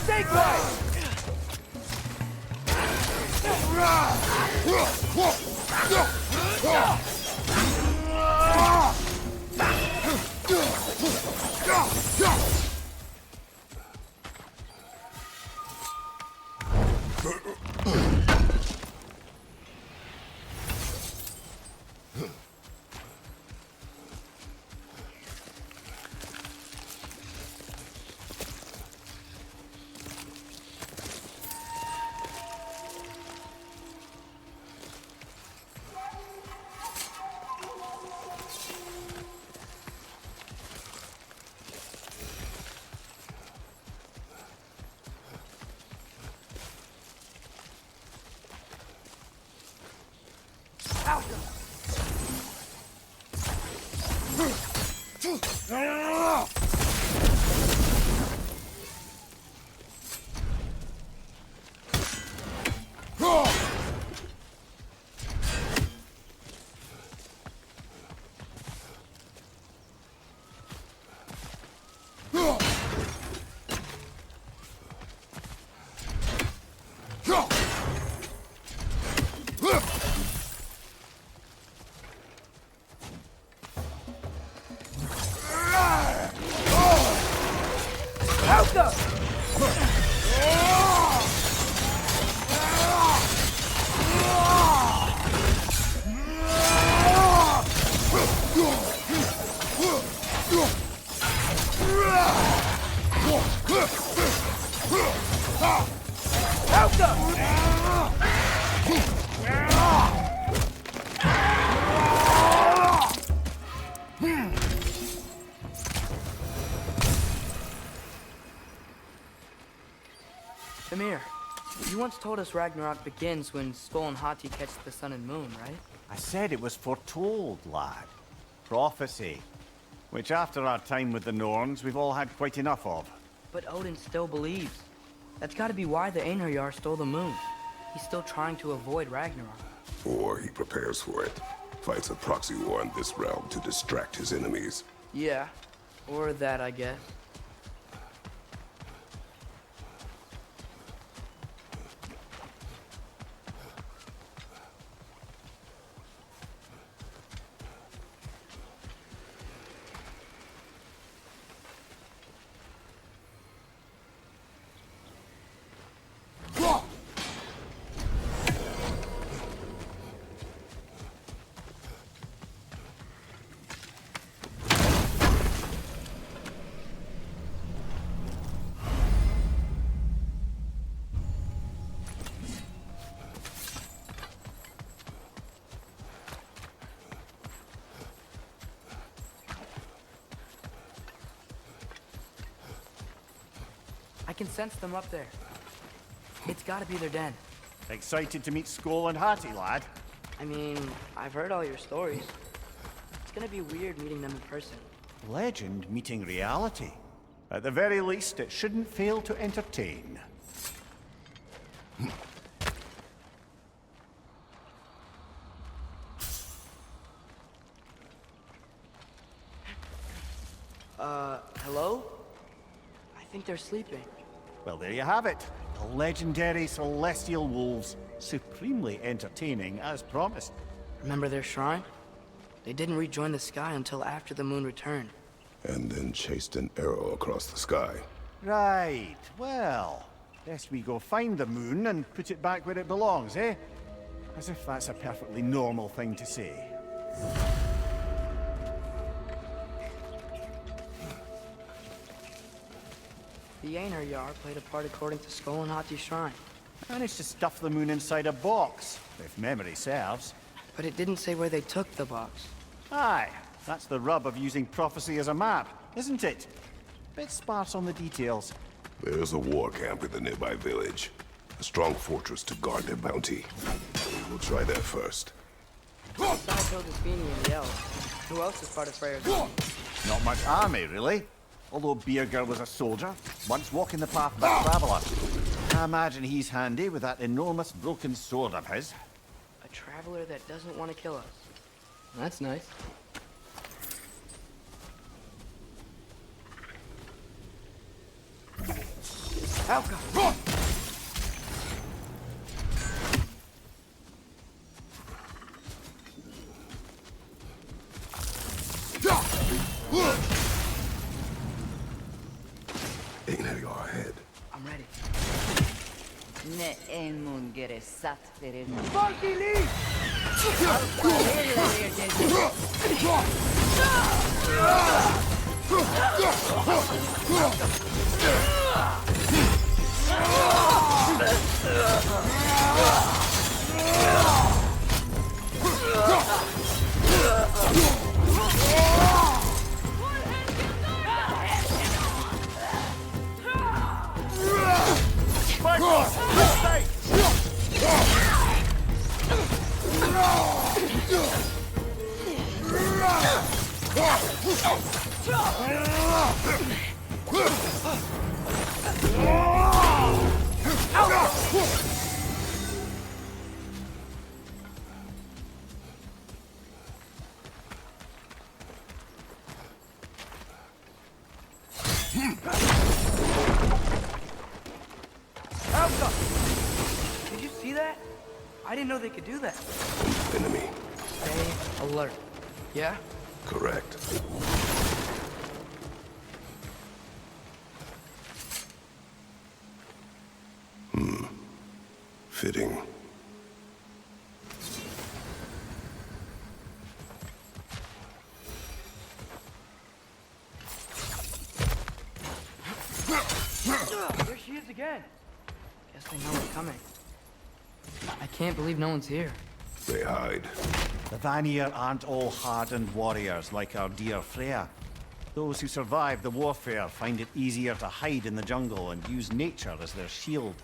Stay quiet! Helga! Amir, you once told us Ragnarok begins when Skull and Hati catch the sun and moon, right? I said it was foretold, lad. Prophecy. Which after our time with the Norns, we've all had quite enough of. But Odin still believes. That's gotta be why the Einherjar stole the moon. He's still trying to avoid Ragnarok. Or he prepares for it. Fights a proxy war in this realm to distract his enemies. Yeah, or that, I guess. I can sense them up there. It's gotta be their den. Excited to meet Skull and Hati, lad? I mean, I've heard all your stories. It's gonna be weird meeting them in person. Legend meeting reality. At the very least, it shouldn't fail to entertain. Hello? I think they're sleeping. Well, there you have it. The legendary celestial wolves. Supremely entertaining, as promised. Remember their shrine? They didn't rejoin the sky until after the moon returned. And then chased an arrow across the sky. Right. Well, best we go find the moon and put it back where it belongs, eh? As if that's a perfectly normal thing to say. The Einherjar played a part according to Skull and Hati's shrine. Managed to stuff the moon inside a box, if memory serves. But it didn't say where they took the box. Aye, that's the rub of using prophecy as a map, isn't it? Bit sparse on the details. There's a war camp in the nearby village. A strong fortress to guard their bounty. We will try there first. Besides Odysseini and the elves, who else is part of Freyr's army? Not much army, really. Although Beerger was a soldier, once walking the path of a traveler. I imagine he's handy with that enormous broken sword of his. A traveler that doesn't want to kill us. That's nice. Helga! Einherjar ahead. I'm ready. Ne en mun gere satt fyrir nú. Funky Lee! Did you see that? I didn't know they could do that. Enemy. Stay alert. Yeah? Correct. Fitting. There she is again. Guess they know we're coming. I can't believe no one's here. They hide. The Vanir aren't all hardened warriors like our dear Freya. Those who survive the warfare find it easier to hide in the jungle and use nature as their shield.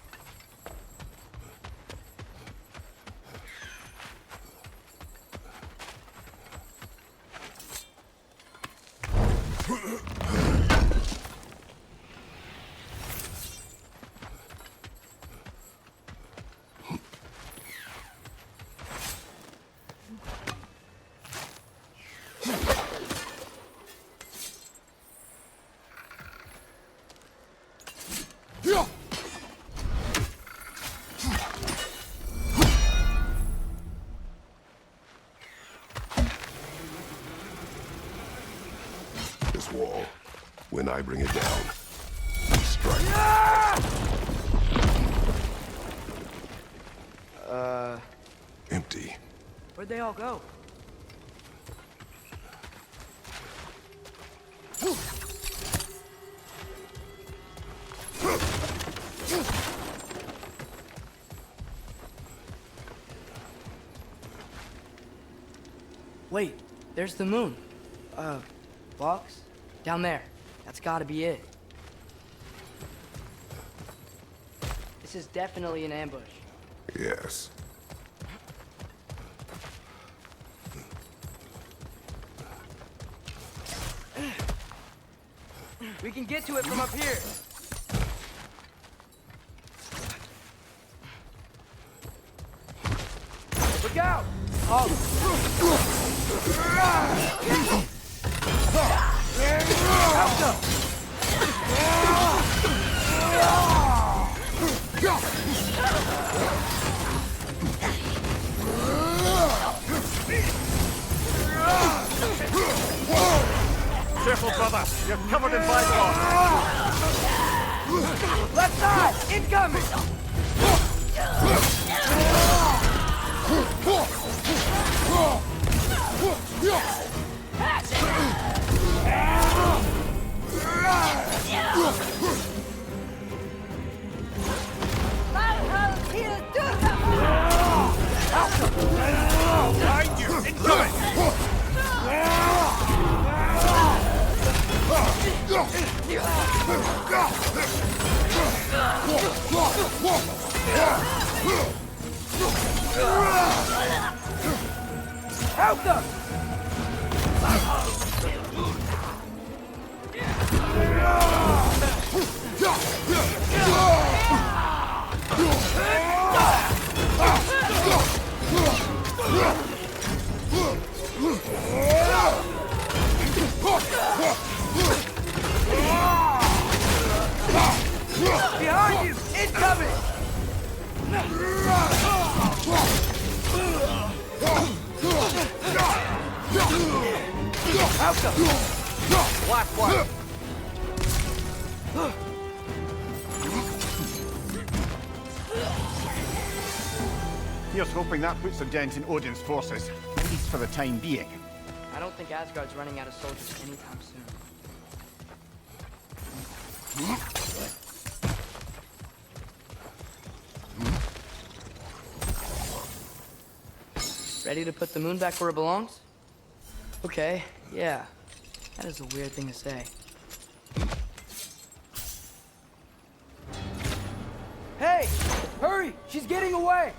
This wall. When I bring it down, strike. Empty. Where'd they all go? Wait, there's the moon. Box? Down there. That's gotta be it. This is definitely an ambush. Yes. We can get to it from up here. Look out! Careful, brother! You're covered in bygone! Left side! Incoming! Behind you! Incoming! Help them! Behind you! Incoming! Help them! Last one! Here's hoping that puts a dent in Odin's forces, at least for the time being. I don't think Asgard's running out of soldiers anytime soon. Ready to put the moon back where it belongs? Okay, yeah. That is a weird thing to say. Hey! Hurry! She's getting away!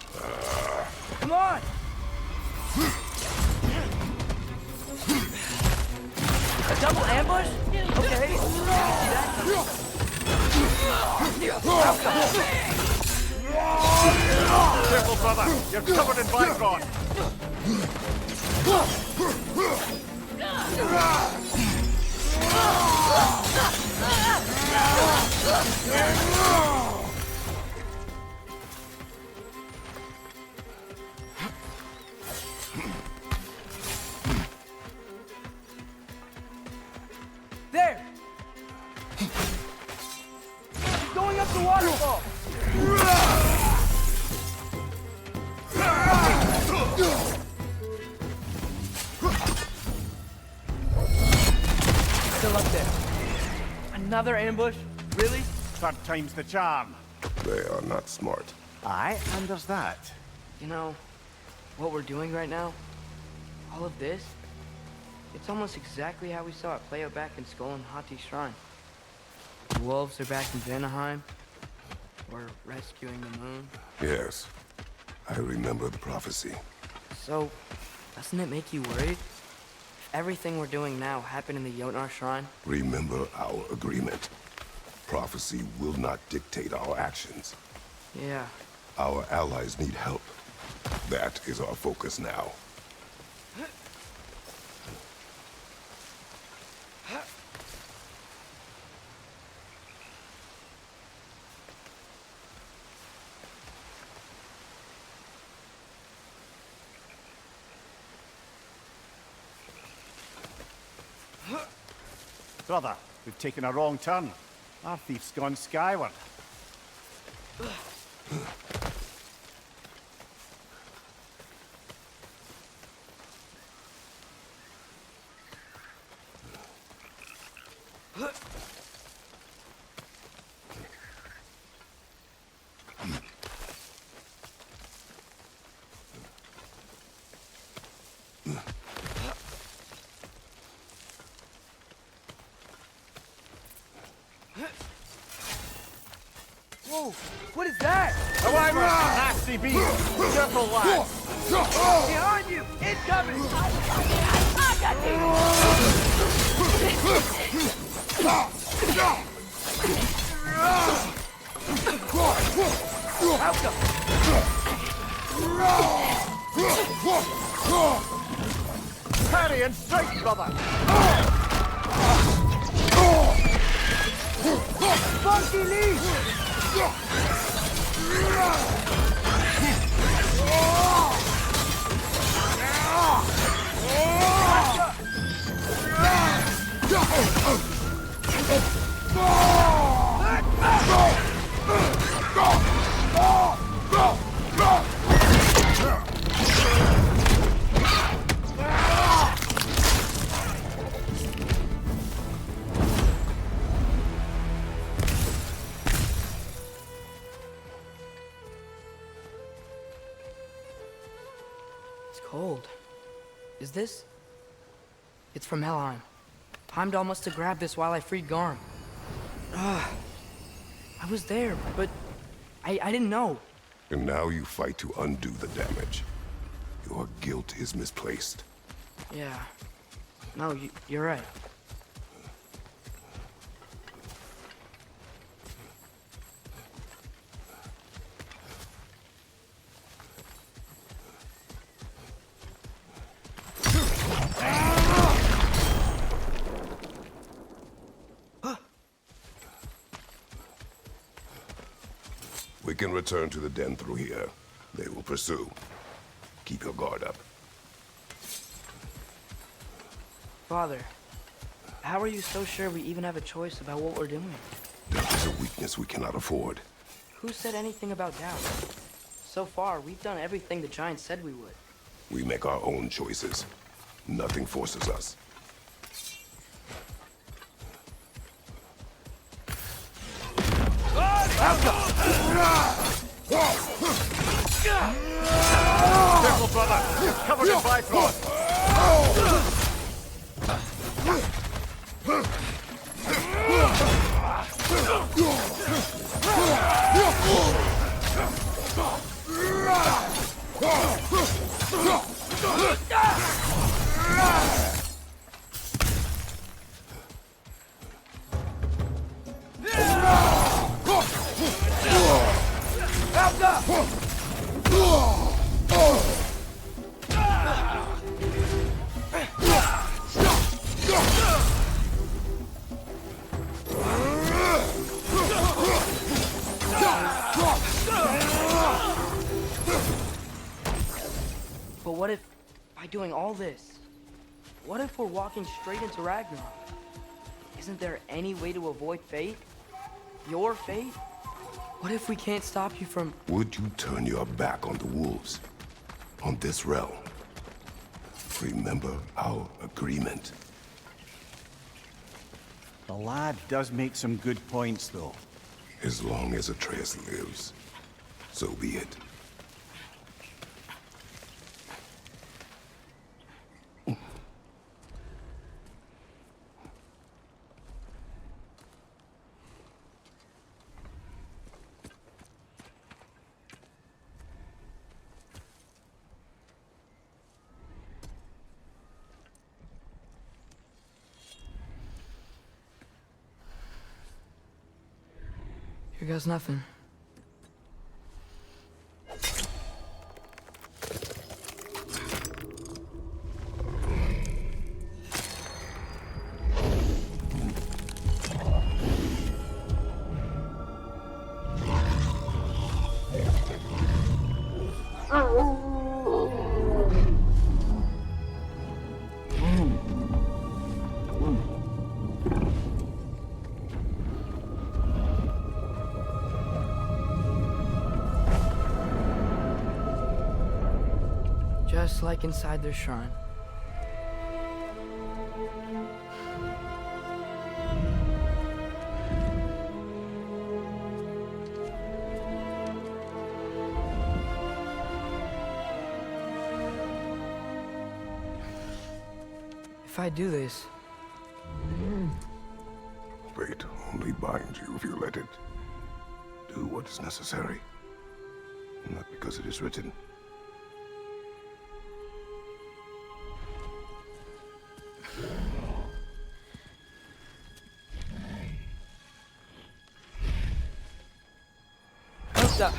Come on! A double ambush? Okay. Didn't see that coming. Careful, brother! You're covered in bygone! There! She's going up the waterfall! Another ambush? Really? Third time's the charm. They are not smart. Aye, and there's that. You know, what we're doing right now, all of this, it's almost exactly how we saw it play out back in Skull and Hati's shrine. The wolves are back in Vanaheim. We're rescuing the moon. Yes, I remember the prophecy. So, doesn't it make you worried? If everything we're doing now happened in the Jotnar shrine? Remember our agreement. Prophecy will not dictate our actions. Yeah. Our allies need help. That is our focus now. Brother, we've taken a wrong turn. Our thief's gone skyward. Whoa, what is that? Away, nasty beast! Careful, lad! Behind you! Incoming! I got Parry and strike, brother! Funky lead! It's cold. Is this? It's from Helheim. Heimdall must have grabbed this while I freed Garm. I was there, but I didn't know. And now you fight to undo the damage. Your guilt is misplaced. Yeah. No, you're right. We can return to the den through here. They will pursue. Keep your guard up. Father, how are you so sure we even have a choice about what we're doing? Doubt is a weakness we cannot afford. Who said anything about doubt? So far, we've done everything the Giants said we would. We make our own choices. Nothing forces us. Careful, brother! You're covered in Bifrost! But what if, by doing all this, what if we're walking straight into Ragnarok? Isn't there any way to avoid fate? Your fate? What if we can't stop you from... Would you turn your back on the wolves? On this realm? Remember our agreement. The lad does make some good points, though. As long as Atreus lives, so be it. Here goes nothing. Just like inside their shrine. If I do this, Fate only binds you if you let it. Do what is necessary. Not because it is written. Elsa!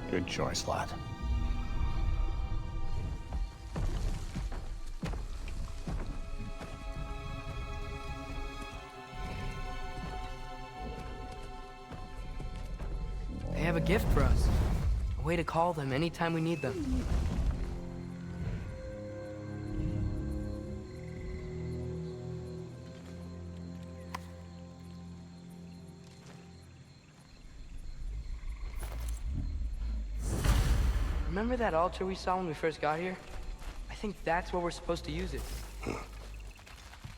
Good choice, lad. They have a gift for us. A way to call them anytime we need them. Remember that altar we saw when we first got here? I think that's where we're supposed to use it.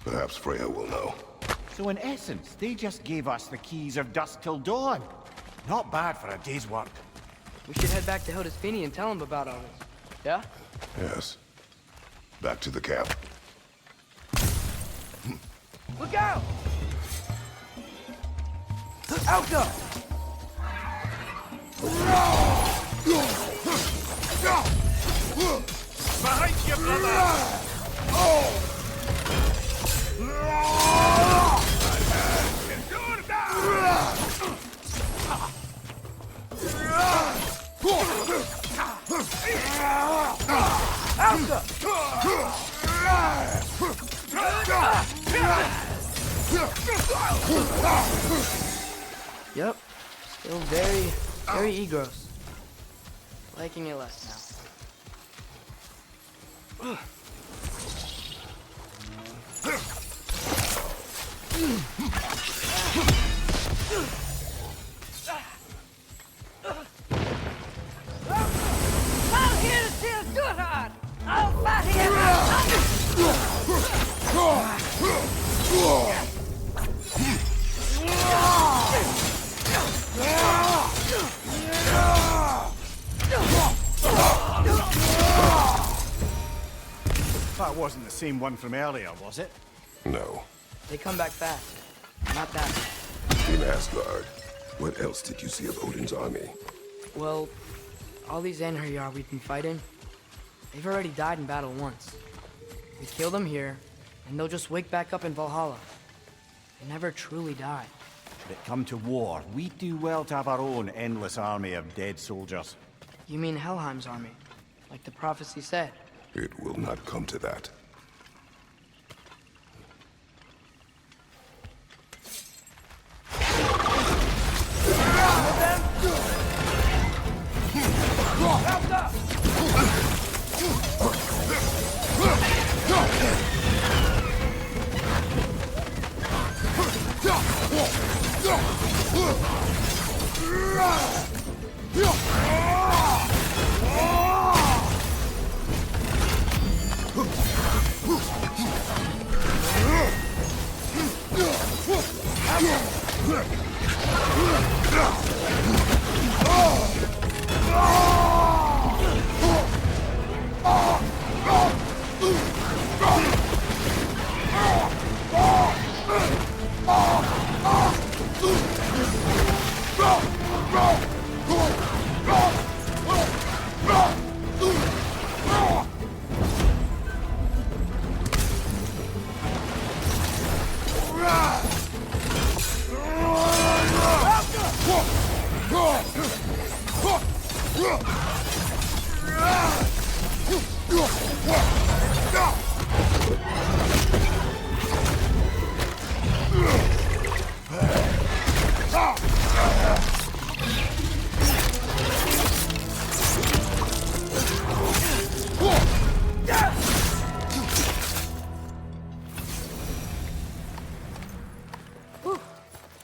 Perhaps Freya will know. So in essence, they just gave us the keys of dusk till dawn. Not bad for a day's work. We should head back to Hildesfini and tell him about all this. Yeah? Yes. Back to the camp. Look out! Elsa! Behind you, brother! Elsa! Yep. Still very gross. Liking it less now. I'm here to steal Goodhart! I'll fight him! That wasn't the same one from earlier, was it? No. They come back fast. Not that. In Asgard, what else did you see of Odin's army? Well, all these Einherjar we've been fighting, they've already died in battle once. We kill them here, and they'll just wake back up in Valhalla. They never truly die. Should it come to war, we do well to have our own endless army of dead soldiers. You mean Helheim's army, like the prophecy said? It will not come to that.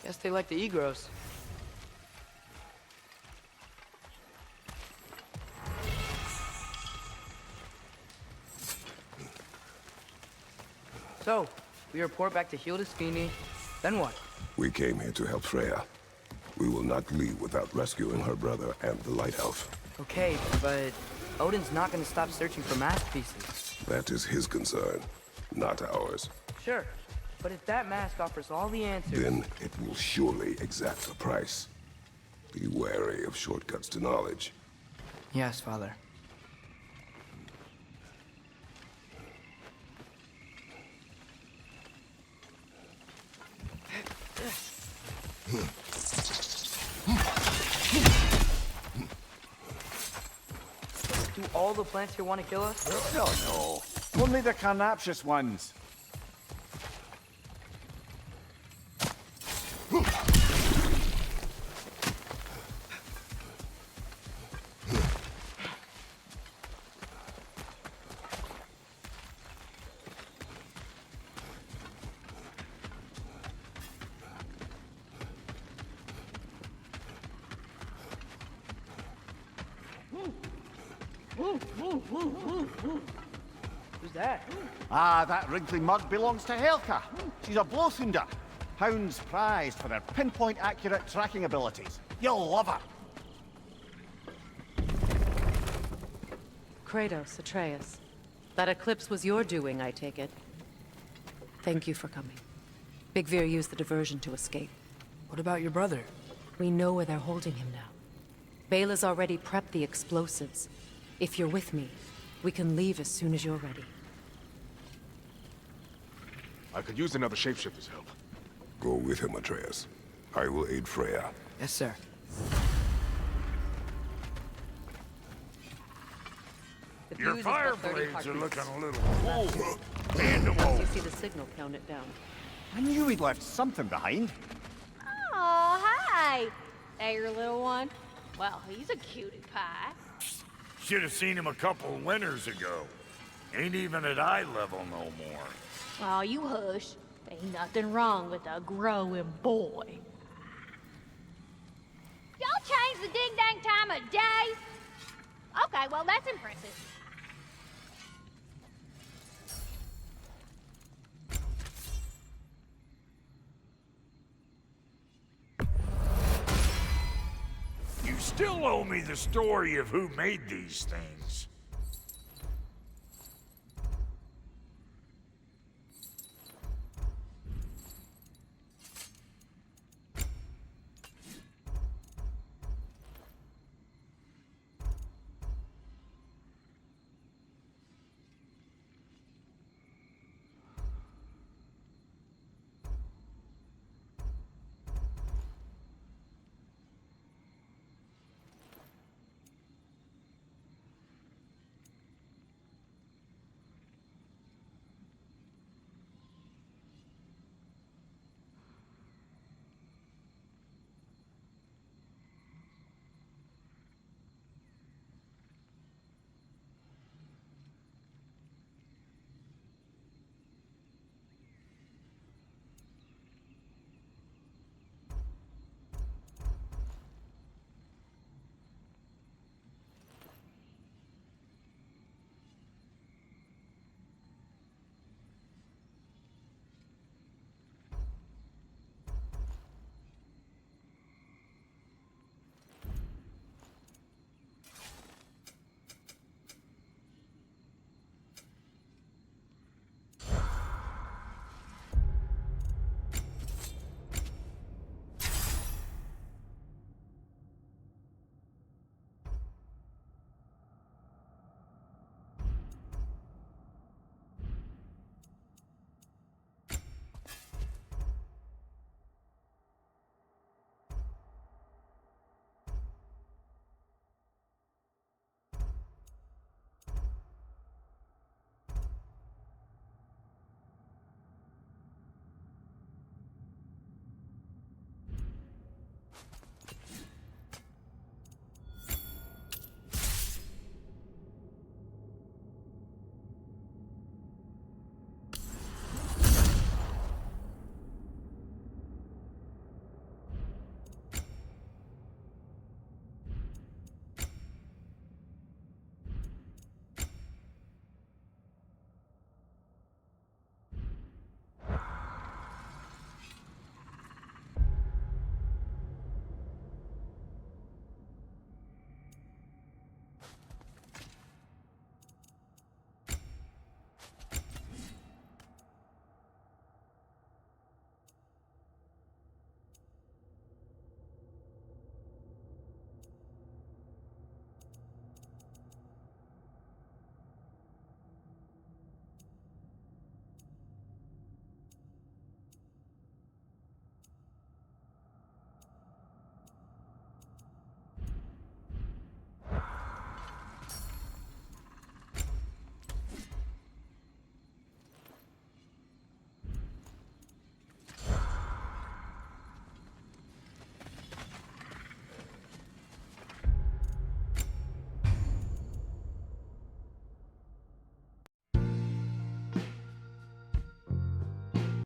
Guess they like the Egros. So, we report back to Hildisvini, then what? We came here to help Freya. We will not leave without rescuing her brother and the Light Elf. Okay, but Odin's not gonna stop searching for mask pieces. That is his concern, not ours. Sure, but if that mask offers all the answers... Then it will surely exact a price. Be wary of shortcuts to knowledge. Yes, Father. Do all the plants here want to kill us? Oh no. Only the carnivorous ones. Who's that? Ah, that wrinkly mug belongs to Helka. She's a Blothunder. Hounds prized for their pinpoint accurate tracking abilities. You'll love her. Kratos, Atreus. That eclipse was your doing, I take it. Thank you for coming. Big Veer used the diversion to escape. What about your brother? We know where they're holding him now. Bela's already prepped the explosives. If you're with me, we can leave as soon as you're ready. I could use another shapeshifter's help. Go with him, Atreus. I will aid Freya. Yes, sir. The Your fuse is fire about 30 blades are heartbeats. looking a little cold. Hand them Once over. you see the signal, count it down. I knew we'd left something behind. Oh, hi. That your little one? Well, he's a cutie pie. Should have seen him a couple winters ago. Ain't even at eye level no more. Oh, you hush. Ain't nothing wrong with a growing boy. Y'all changed the ding-dang time of day? Okay, well, that's impressive. You still owe me the story of who made these things.